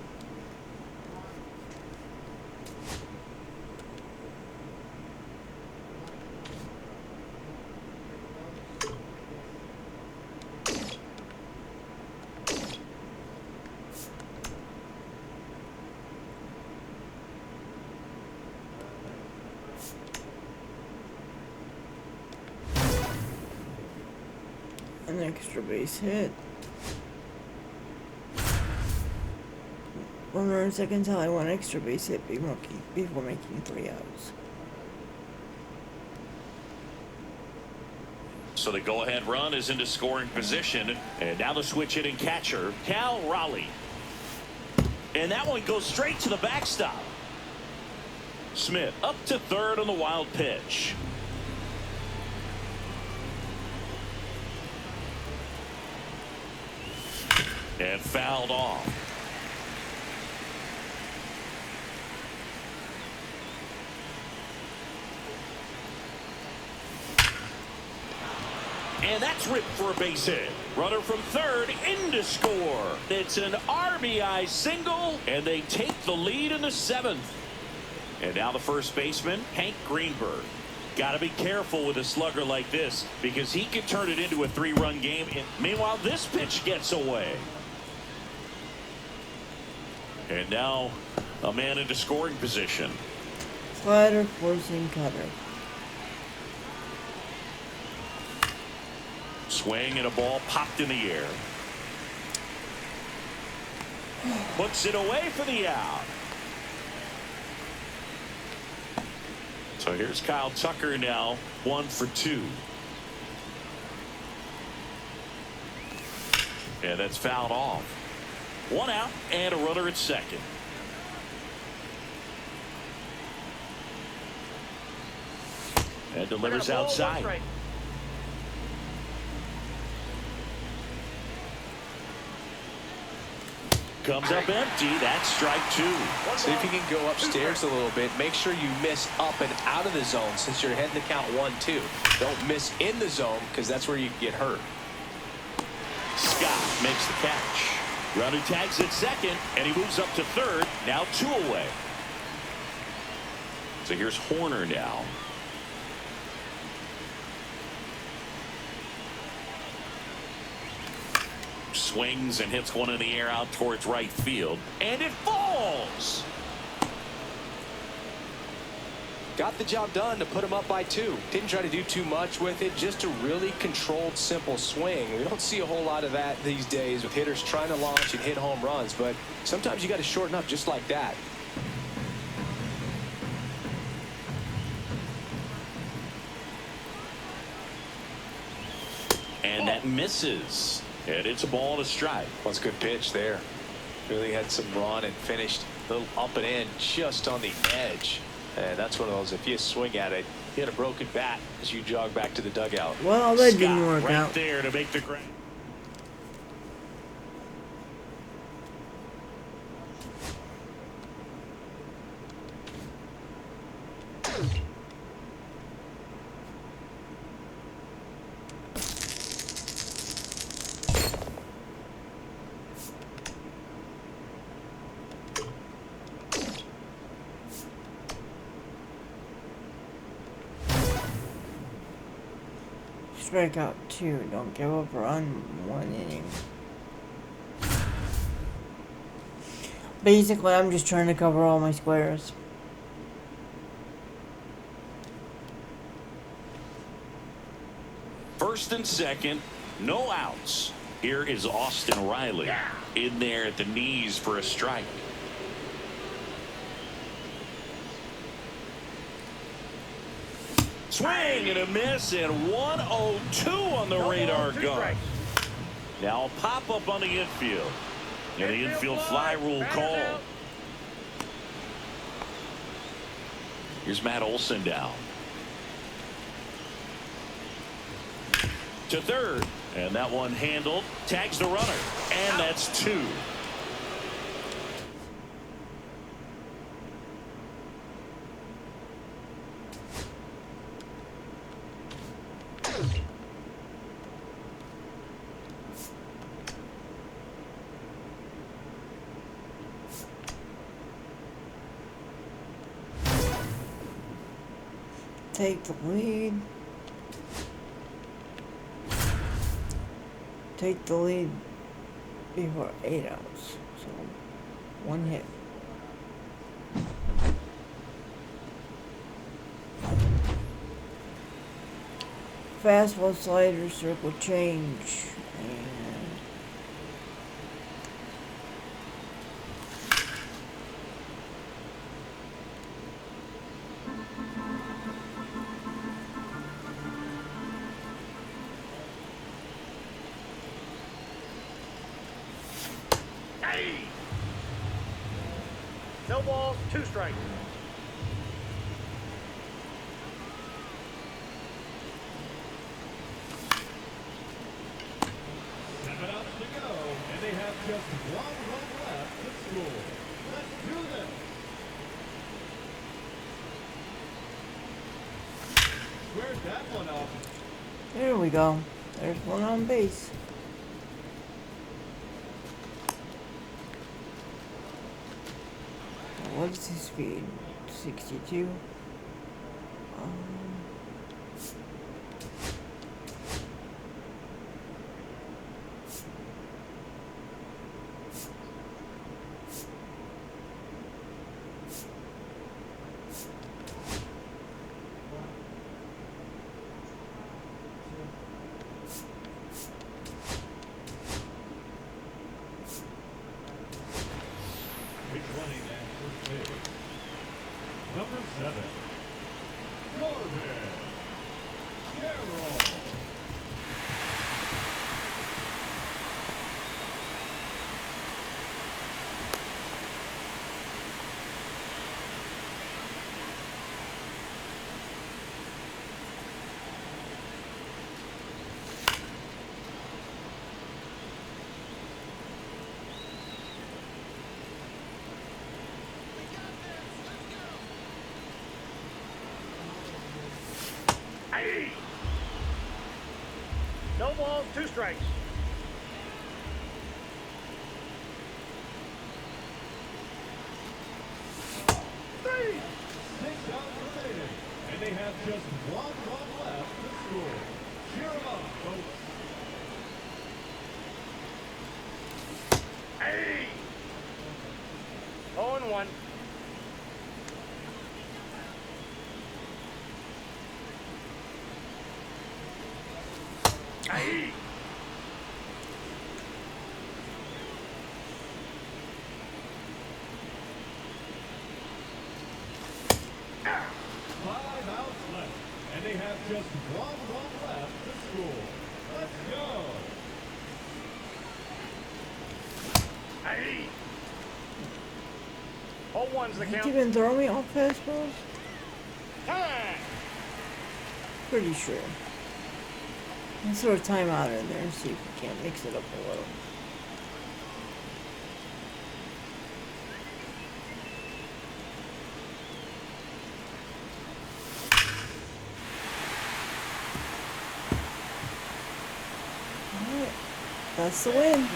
An extra base hit. 1 run second until I want extra base hit before making 3 outs. So the go-ahead run is into scoring position. And now the switch hitting catcher, Cal Raleigh. And that one goes straight to the backstop. Smith up to third on the wild pitch. And fouled off. And that's ripped for a base hit. Runner from third in to score. It's an RBI single, and they take the lead in the 7th. And now the first baseman, Hank Greenberg. Got to be careful with a slugger like this because he could turn it into a 3-run game. And meanwhile, this pitch gets away. And now a man into scoring position. Slider, forcing cutter. Swing and a ball popped in the air. Puts it away for the out. So here's Kyle Tucker now, 1 for 2. And that's fouled off. One out and a runner at second. And delivers outside. Comes up empty. That's strike two. See if you can go upstairs a little bit. Make sure you miss up and out of the zone since you're heading to count 1-2. Don't miss in the zone because that's where you get hurt. Scott makes the catch. Runner tags at second, and he moves up to third. Now 2 away. So here's Horner now. Swings and hits one in the air out towards right field, and it falls. Got the job done to put him up by 2. Didn't try to do too much with it. Just a really controlled, simple swing. We don't see a whole lot of that these days with hitters trying to launch and hit home runs, but sometimes you got to shorten up just like that. And that misses. And it's a ball and a strike. That's a good pitch there. Really had some run and finished a little up and in just on the edge. And that's one of those, if you swing at it, you hit a broken bat as you jog back to the dugout. Well, that didn't work right out. There to make the grab. Strikeout 2. Don't give up a run 1 inning. Basically, I'm just trying to cover all my squares. First and second, no outs. Here is Austin Riley in there at the knees for a strike. Swing and a miss, and 1-0-2 on the radar gun. Now a pop up on the infield. And the infield fly rule call. Here's Matt Olson down. To third. And that one handled. Tags the runner. And that's 2. Take the lead. Take the lead before 8 outs. So 1 hit. Fastball, slider, circle change. And No balls, 2 strikes. To go, and they have just 1 run left to score. Let's do this. Squared that one up. there we go. There's one on base. What's his speed? 62. Running at first base. Number 7. Corbin. No balls, 2 strikes. Three. 6 outs remaining. And they have just 1 run left to score. Cheer them up, folks. Hey! 0-1. Hey! Five outs left. And they have just 1 run left to score. Let's go. Hey! 0-1's the Has he count. been throwing me off fastballs? Time! Pretty sure. Let's throw a timeout in there and see if we can't mix it up a little. Alright, that's the win.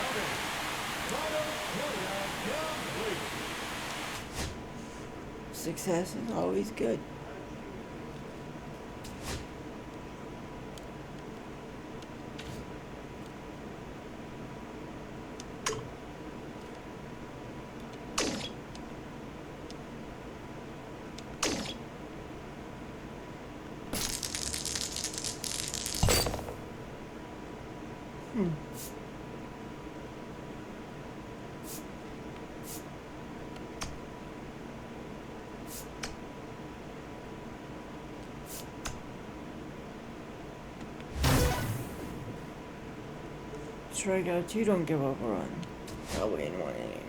Success is always good. Strikeouts, you don't give up a run. Probably in 1 inning.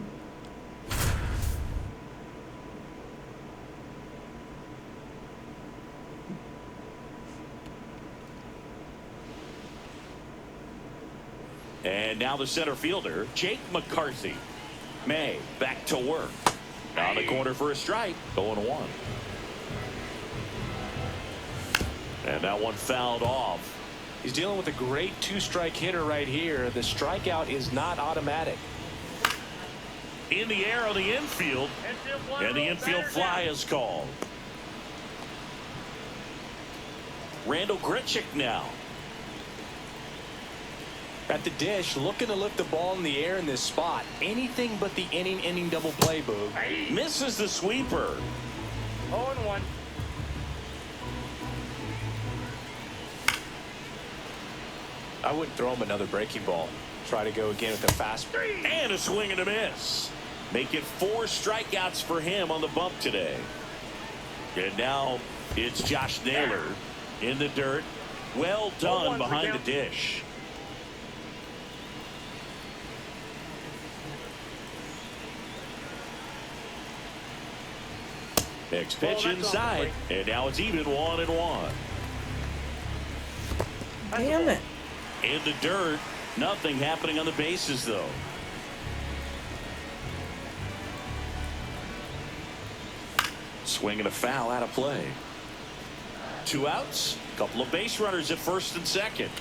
And now the center fielder, Jake McCarthy. May back to work. On the corner for a strike. 0-1. And that one fouled off. He's dealing with a great 2-strike hitter right here. The strikeout is not automatic. In the air on the infield. And the infield fly is called. Randall Grichuk now. At the dish, looking to lift the ball in the air in this spot. Anything but the inning double play, Boog. Misses the sweeper. 0-1. I wouldn't throw him another breaking ball. Try to go again with a fast. And a swing and a miss. Making 4 strikeouts for him on the bump today. And now it's Josh Naylor in the dirt. Well done behind the dish. Next pitch inside. And now it's even 1-1. Damn it. In the dirt. Nothing happening on the bases, though. Swing and a foul out of play. 2 outs. Couple of base runners at first and second.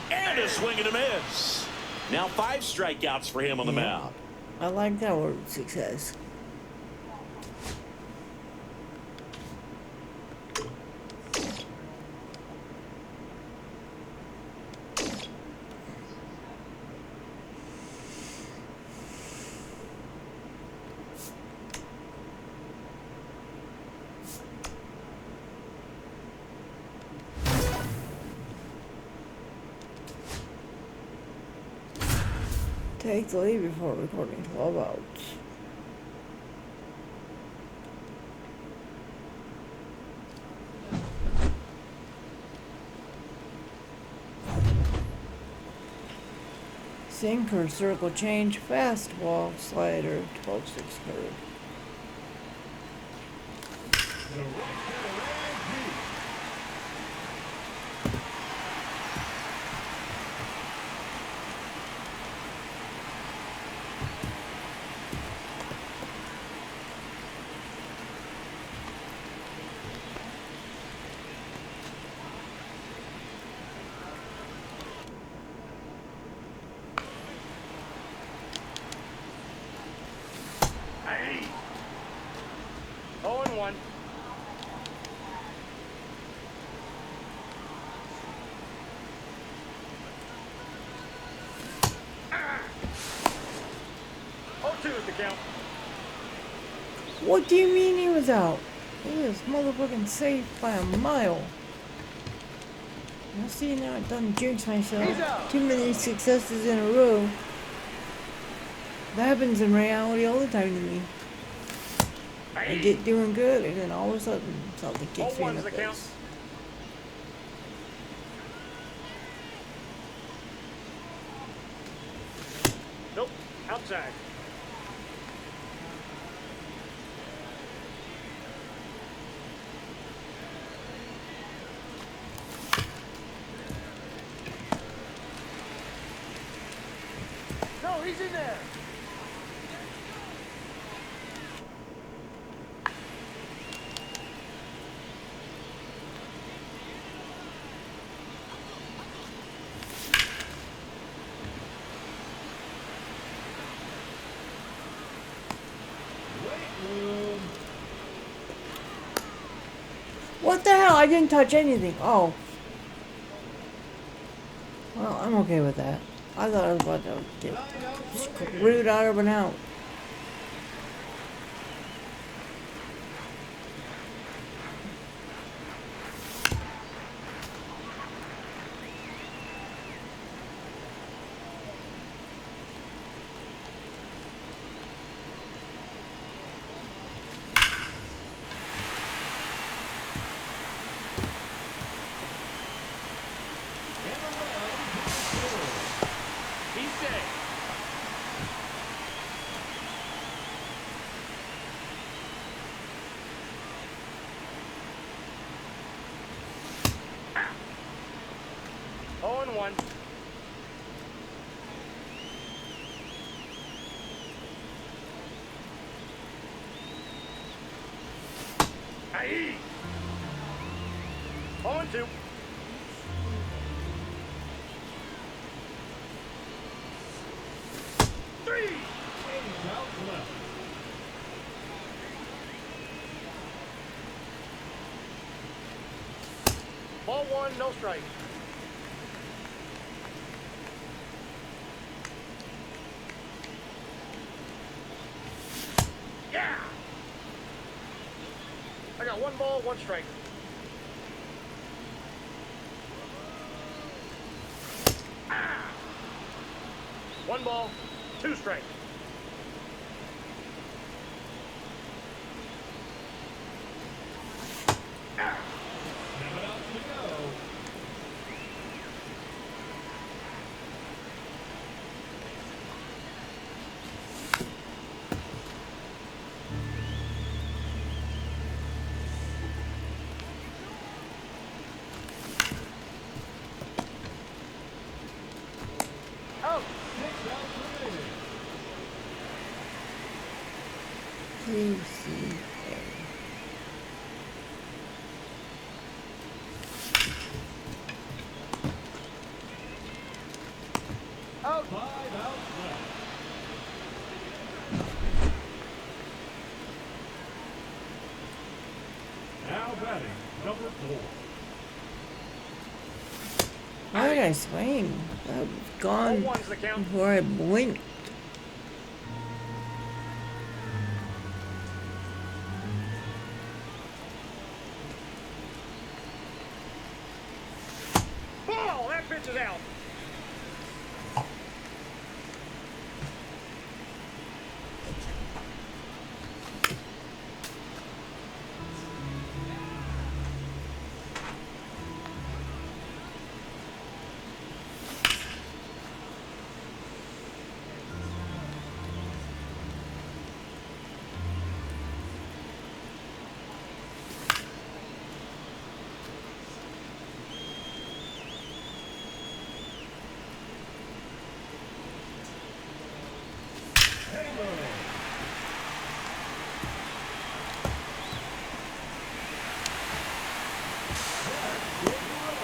And a swing and a miss. Now 5 strikeouts for him on the mound. I like that word, success. Take the lead before recording 12 outs. Sinker, circle change, fastball, slider, 12-6 curve. The right fielder deep. the count. What do you mean he was out? He was motherfucking safe by a mile. Now see, now I've done jinx myself. Too many successes in a row. That happens in reality all the time to me. I get doing good, and then all of a sudden, something kicks me in the face. Nope, outside. No, he's in there. What the hell? I didn't touch anything. Oh. Well, I'm okay with that. I thought I was about to get screwed out of an out. He's safe. Oh, and 1. Aye. 0 and 2. Ball 1, no strike. Yeah! I got 1 ball, 1 strike. Ah! 1 ball, 2 strike. Ah! 7 outs to go. Out! 6 outs remaining. PCA. Out! 5 outs left. Now batting, number 4. Why did I swing? I was gone 0-1's the count. before I blinked. Ball! That pitch is out.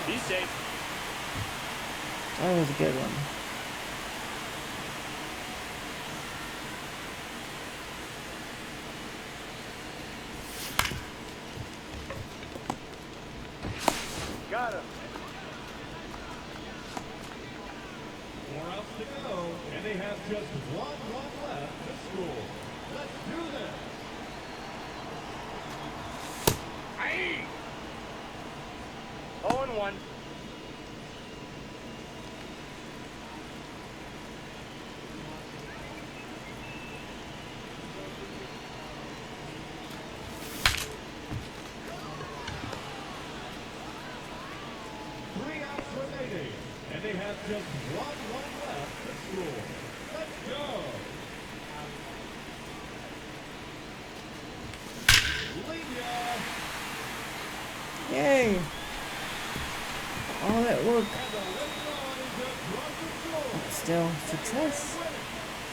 He's safe. That was a good one. Four outs to go, and they have just one run left to score. Let's do this. Aye. 0-1. Three outs remaining, and they have just one run left to score. Let's go. Leah. Yay! All that work. And the lead run is across the score. Still, success.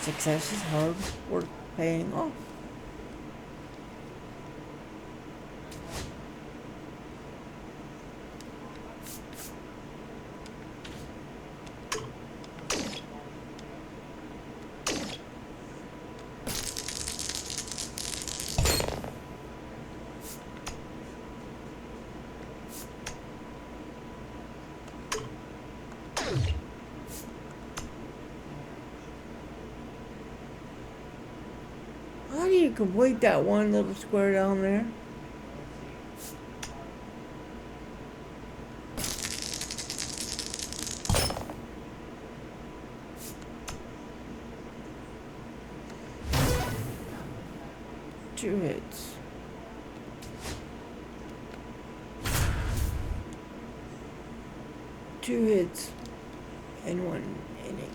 Success is hard work paying off. How do you complete that one little square down there? Two hits. Two hits in one inning.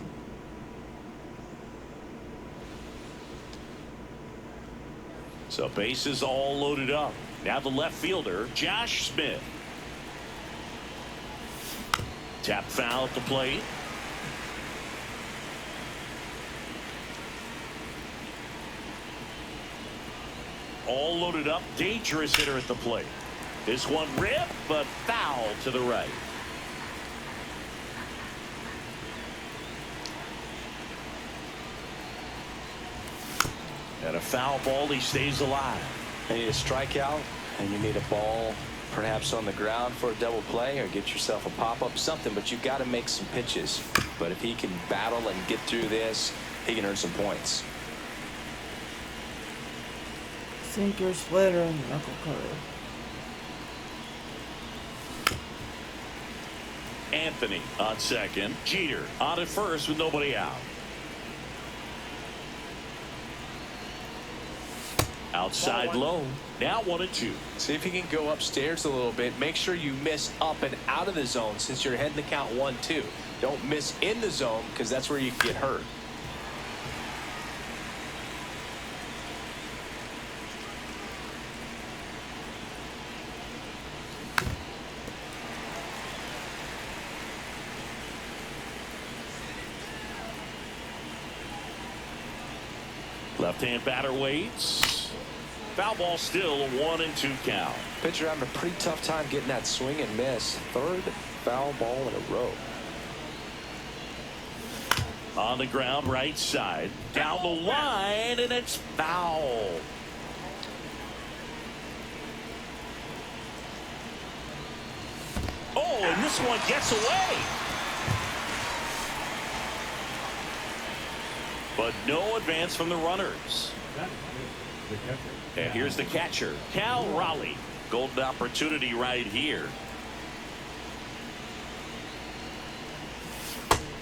So bases all loaded up. Now the left fielder, Josh Smith. Tap foul at the plate. All loaded up. Dangerous hitter at the plate. This one ripped, but foul to the right. And a foul ball, he stays alive. You need a strikeout, and you need a ball perhaps on the ground for a double play, or get yourself a pop-up, something, but you got to make some pitches. But if he can battle and get through this, he can earn some points. Sinker, splitter, and knuckle cutter. Anthony on second. Jeter on at first with nobody out. Outside low. Now 1-2. See if you can go upstairs a little bit. Make sure you miss up and out of the zone since you're heading the count 1-2. Don't miss in the zone, because that's where you can get hurt. Left-hand batter waits. Foul ball, still a 1-2 count. Pitcher having a pretty tough time getting that swing and miss. Third foul ball in a row. On the ground, right side. Down the line, and it's foul. Oh, and this one gets away. But no advance from the runners. The catcher. And here's the catcher, Cal Raleigh. Golden opportunity right here.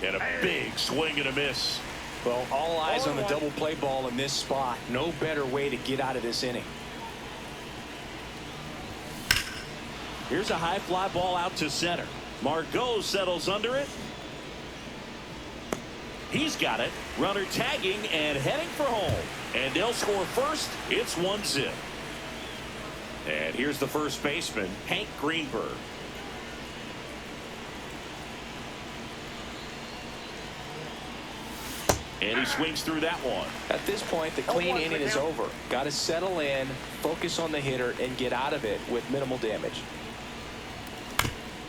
And a big swing and a miss. Well, all eyes on the double play ball in this spot. No better way to get out of this inning. Here's a high fly ball out to center. Margot settles under it. He's got it. Runner tagging and heading for home. And they'll score first. It's 1-0. And here's the first baseman, Hank Greenberg. And he swings through that one. At this point, the clean inning is over. Got to settle in, focus on the hitter, and get out of it with minimal damage.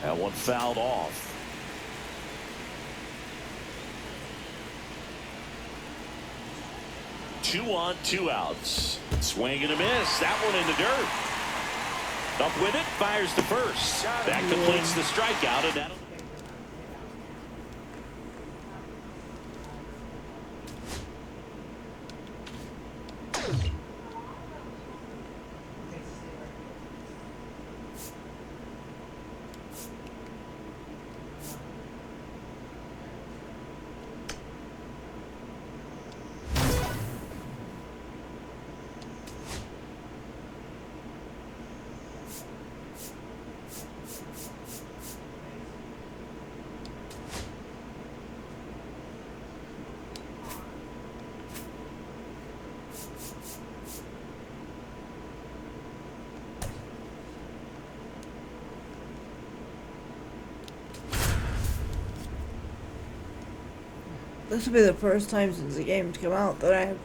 That one fouled off. Two on, two outs. Swing and a miss. That one in the dirt. Up with it, fires to first. That completes the strikeout, and that'll. This will be the first time since the game's come out that I have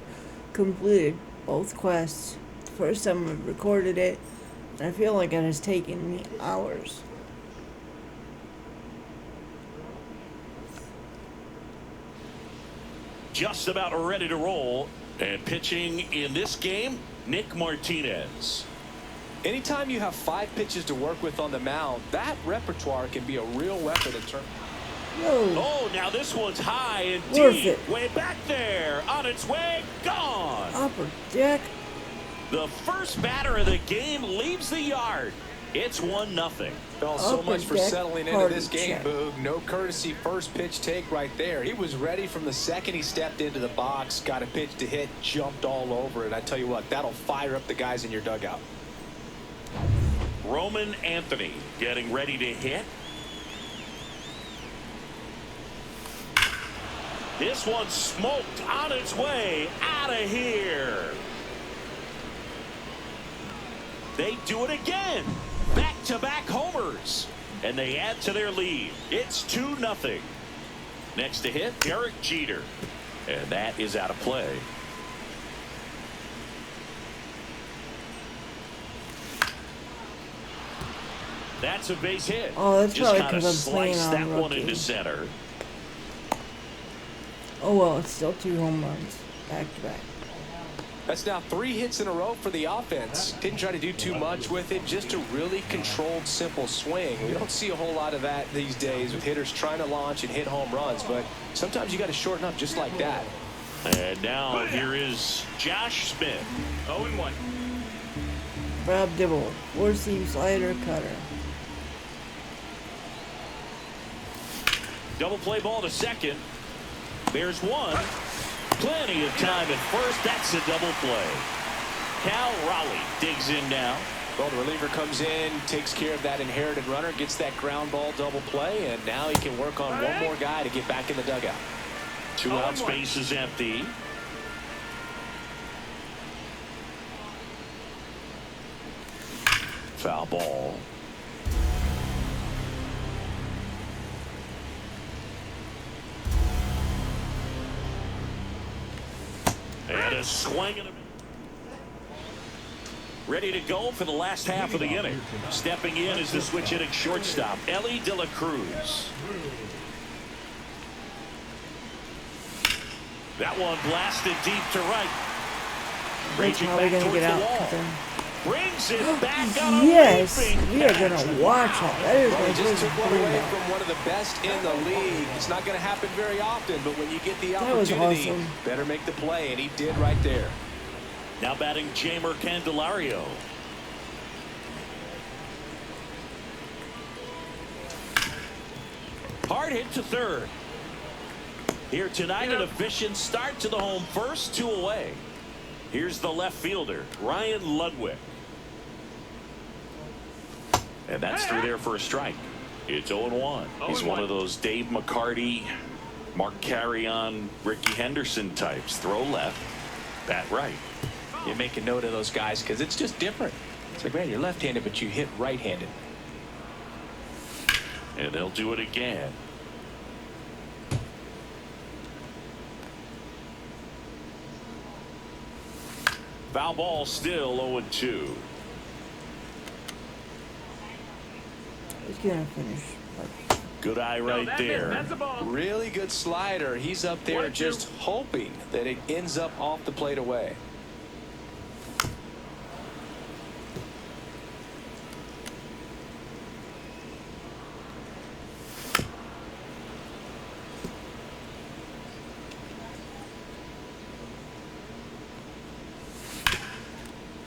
completed both quests. The first time I've recorded it, and I feel like it has taken me hours. Just about ready to roll. And pitching in this game, Nick Martinez. Anytime you have 5 pitches to work with on the mound, that repertoire can be a real weapon in terms. Whoa. Oh, now this one's high and Worth deep. it. Way back there. On its way. Gone. Upper deck. The first batter of the game leaves the yard. It's 1-0. Well, so much for deck settling into party this game, check. Boog. No courtesy first pitch take right there. He was ready from the second he stepped into the box, got a pitch to hit, jumped all over it. I tell you what, that'll fire up the guys in your dugout. Roman Anthony getting ready to hit. This one's smoked on its way out of here. They do it again. Back-to-back homers. And they add to their lead. It's 2-0. Next to hit, Derek Jeter. And that is out of play. That's a base hit. Oh, that's Just probably kind of 'cause I'm playing sliced on that one rookie. into center. Oh well, it's still 2 home runs back to back. That's now 3 hits in a row for the offense. Didn't try to do too much with it, just a really controlled, simple swing. We don't see a whole lot of that these days with hitters trying to launch and hit home runs, but sometimes you got to shorten up just like that. And now here is Josh Smith. 0-1. Rob Dibble, 4-seam slider cutter. Double play ball to second. There's one. Plenty of time at first. That's a double play. Cal Raleigh digs in now. Well, the reliever comes in, takes care of that inherited runner, gets that ground ball double play, and now he can work on one more guy to get back in the dugout. 2 out, space is empty. Foul ball. And a swing and a ready to go for the last half of the inning. Stepping in is the switch hitting shortstop, Ellie De La Cruz. That one blasted deep to right. He's Reaching probably back gonna towards get the out. wall. 'Cause then- Brings it back on a Yes, leaping we are catch. gonna watch that. That is Well, my he just first took one dream away now. from one of the best in the league. It's not going to happen very often, but when you get the That was opportunity, awesome. better make the play, and he did right there. Now batting Jamer Candelario. Hard hit to third. Here tonight, an efficient start to the home first, 2 away. Here's the left fielder, Ryan Ludwig. And that's through there for a strike. It's 0-1. He's one of those Dave McCarty, Mark Carrion, Ricky Henderson types. Throw left, bat right. You make a note of those guys because it's just different. It's like, man, you're left-handed, but you hit right-handed. And they'll do it again. Foul ball, still 0-2. He's gonna finish. Good eye right there. That's a ball. Really good slider. He's up there 1-2. just hoping that it ends up off the plate away.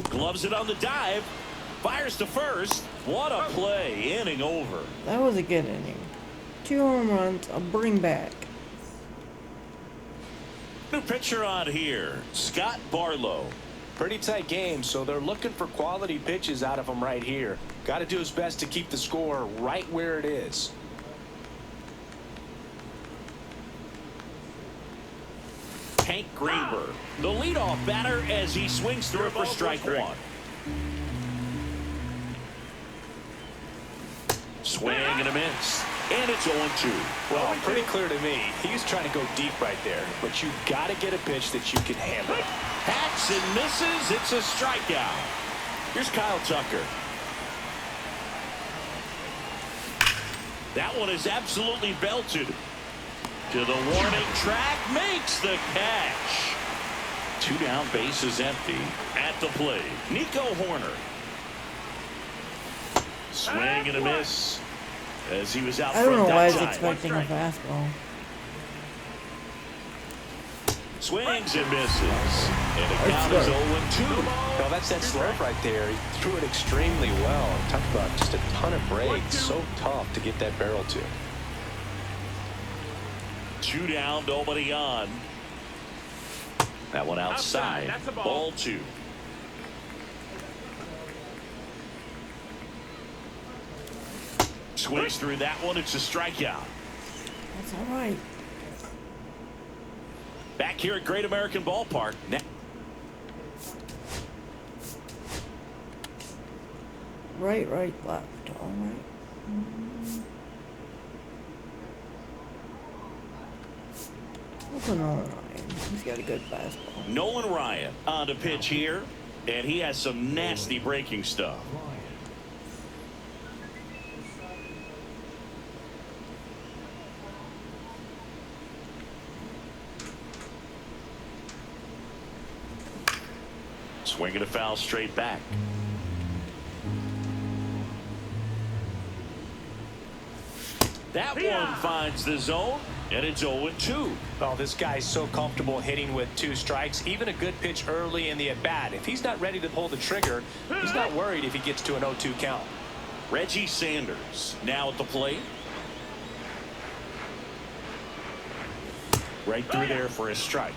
Gloves it on the dive. Fires to first. What a play. Inning over. That was a good inning. 2 home runs, a bring back. New pitcher on here, Scott Barlow. Pretty tight game, so they're looking for quality pitches out of him right here. Got to do his best to keep the score right where it is. Hank Greenberg, the leadoff batter, as he swings through it for strike one. Swing and a miss. And it's 0-2. Well, pretty clear to me. He's trying to go deep right there. But you've got to get a pitch that you can handle. Hacks and misses. It's a strikeout. Here's Kyle Tucker. That one is absolutely belted. To the warning track. Makes the catch. 2 down, bases empty. At the plate, Nico Horner. Swing and a miss. As he was out I don't know front why I that was time. expecting a fastball. Swings and misses. And the count is 0-2. Well, that's that slurve right there. He threw it extremely well. Talk about just a ton of breaks. So tough to get that barrel to. 2 down, nobody on. That one outside. That's a ball. Ball 2. Swings through that one. It's a strikeout. That's all right. Back here at Great American Ballpark. Right, left. All right. What's Nolan Ryan? He's got a good fastball. Nolan Ryan on the pitch here. And he has some nasty breaking stuff. Swinging a foul straight back. That one finds the zone, and it's 0-2. Oh, this guy's so comfortable hitting with 2 strikes. Even a good pitch early in the at-bat. If he's not ready to pull the trigger, he's not worried if he gets to an 0-2 count. Reggie Sanders now at the plate. Right through there for a strike.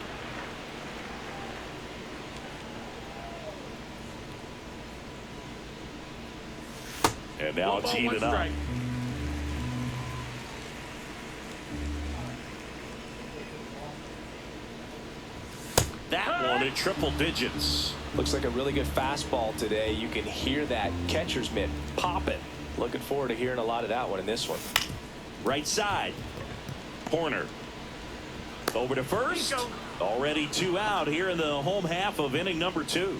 And now it's heated up. That one in triple digits. Looks like a really good fastball today. You can hear that catcher's mitt popping. Looking forward to hearing a lot of that one in this one. Right side. Horner. Over to first. Already 2 out here in the home half of inning number 2.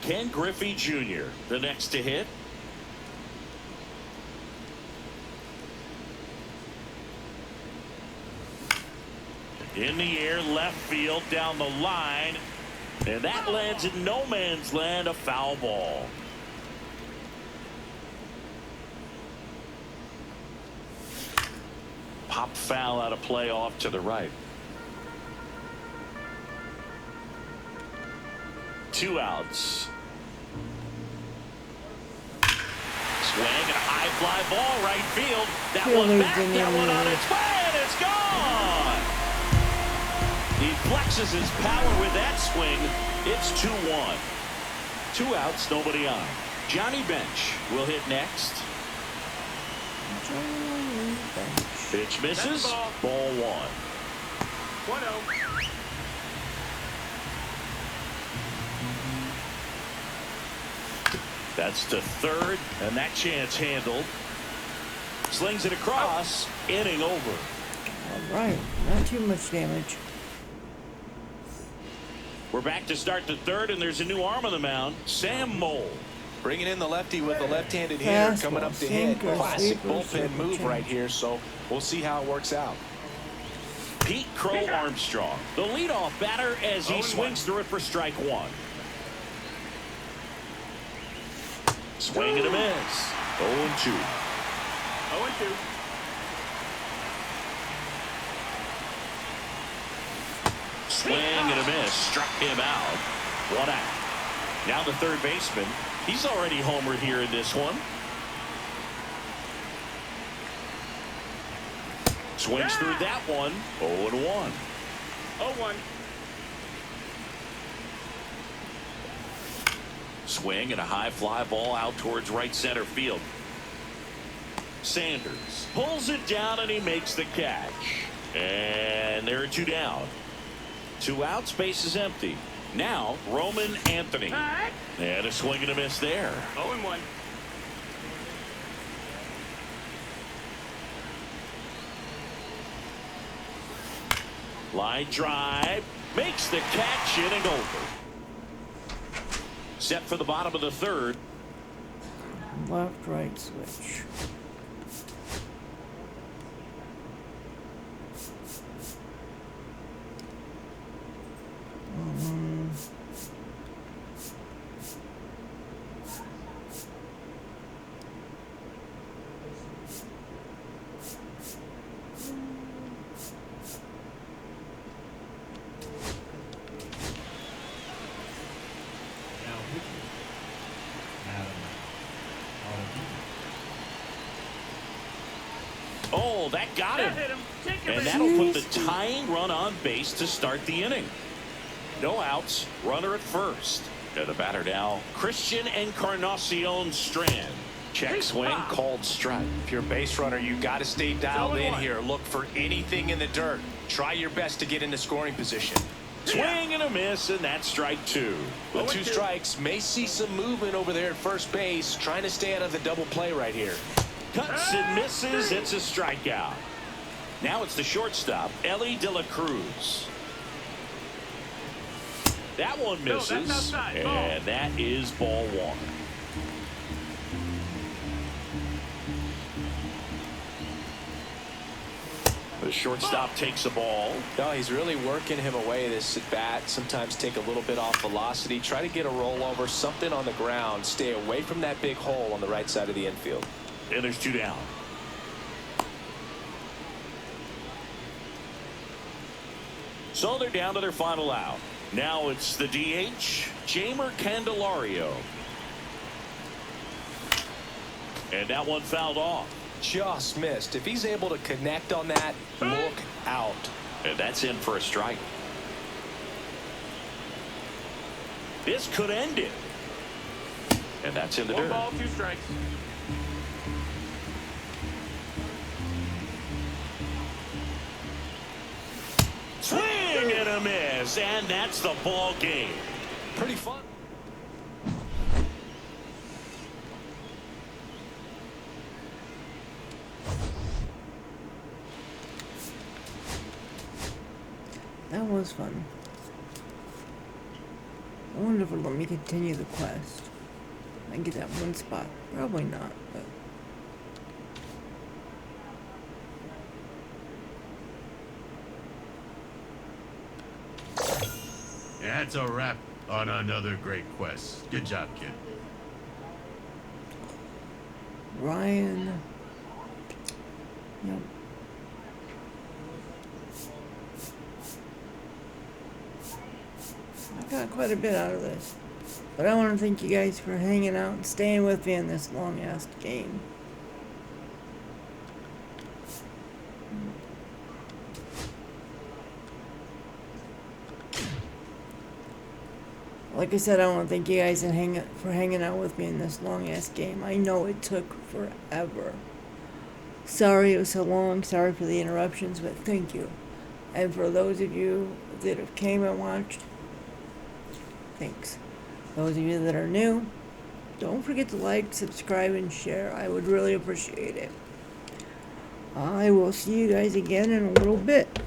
Ken Griffey Jr. the next to hit. In the air, left field, down the line. And that lands in no man's land, a foul ball. Pop foul out of play off to the right. 2 outs. Swing and a high fly ball right field. That one back, that one on its way, and it's gone. He flexes his power with that swing. It's 2-1. 2 outs, nobody on. Johnny Bench will hit next. Pitch misses. Ball 1. 1-0. That's to third, and that chance handled. Slings it across. Inning over. All right, not too much damage. We're back to start the third, and there's a new arm on the mound. Sam Mole. Bringing in the lefty with a left-handed hitter coming up to hit. Classic bullpen move right here, so we'll see how it works out. Pete Crow Armstrong, the leadoff batter, as he swings through it for strike 1. Swing and a miss. 0-2. 0-2. Swing and a miss. Struck him out. 1 out. Now the third baseman. He's already homered here in this one. Swings through that one. 0-1. 0-1. Swing and a high fly ball out towards right center field. Sanders pulls it down and he makes the catch. And there are 2 down. 2 outs, base is empty. Now Roman Anthony. And a swing and a miss there. 0-1. Line drive. Makes the catch, inning over. Set for the bottom of the third. Left-right switch. Now pitching. Adam Ottavino. Oh, that got That him. hit him. Take him And in. that'll put the tying run on base to start the inning. No outs, runner at first. And the batter now, Christian Encarnacion Strand. Check swing, called strike. If you're a base runner, you got to stay dialed in 0-1. here. Look for anything in the dirt. Try your best to get into scoring position. Swing and a miss, and that's strike two. With 2 strikes, may see some movement over there at first base, trying to stay out of the double play right here. Cuts and misses, it's a strikeout. Now it's the shortstop, Ellie De La Cruz. That one No, that's misses, outside. Ball. and that is ball one. The shortstop takes a ball. No, he's really working him away this at bat. Sometimes take a little bit off velocity. Try to get a rollover, something on the ground. Stay away from that big hole on the right side of the infield. And there's 2 down. So they're down to their final out. Now it's the DH, Jamer Candelario. And that one fouled off. Just missed. If he's able to connect on that, look out. And that's in for a strike. This could end it. And that's in the 1 dirt. ball, 2 strikes. Swing and a miss. And that's the ball game. Pretty fun. That was fun. I wonder if it'll let me continue the quest. I get that one spot. Probably not, but. That's a wrap on another great quest. Good job, kid. Ryan. Yep. I got quite a bit out of this. But I want to thank you guys for hanging out and staying with me in this long ass game. Like I said, I want to thank you guys for hanging out with me in this long ass game. I know it took forever. Sorry it was so long. Sorry for the interruptions, but thank you. And for those of you that have came and watched, thanks. Those of you that are new, don't forget to like, subscribe, and share. I would really appreciate it. I will see you guys again in a little bit.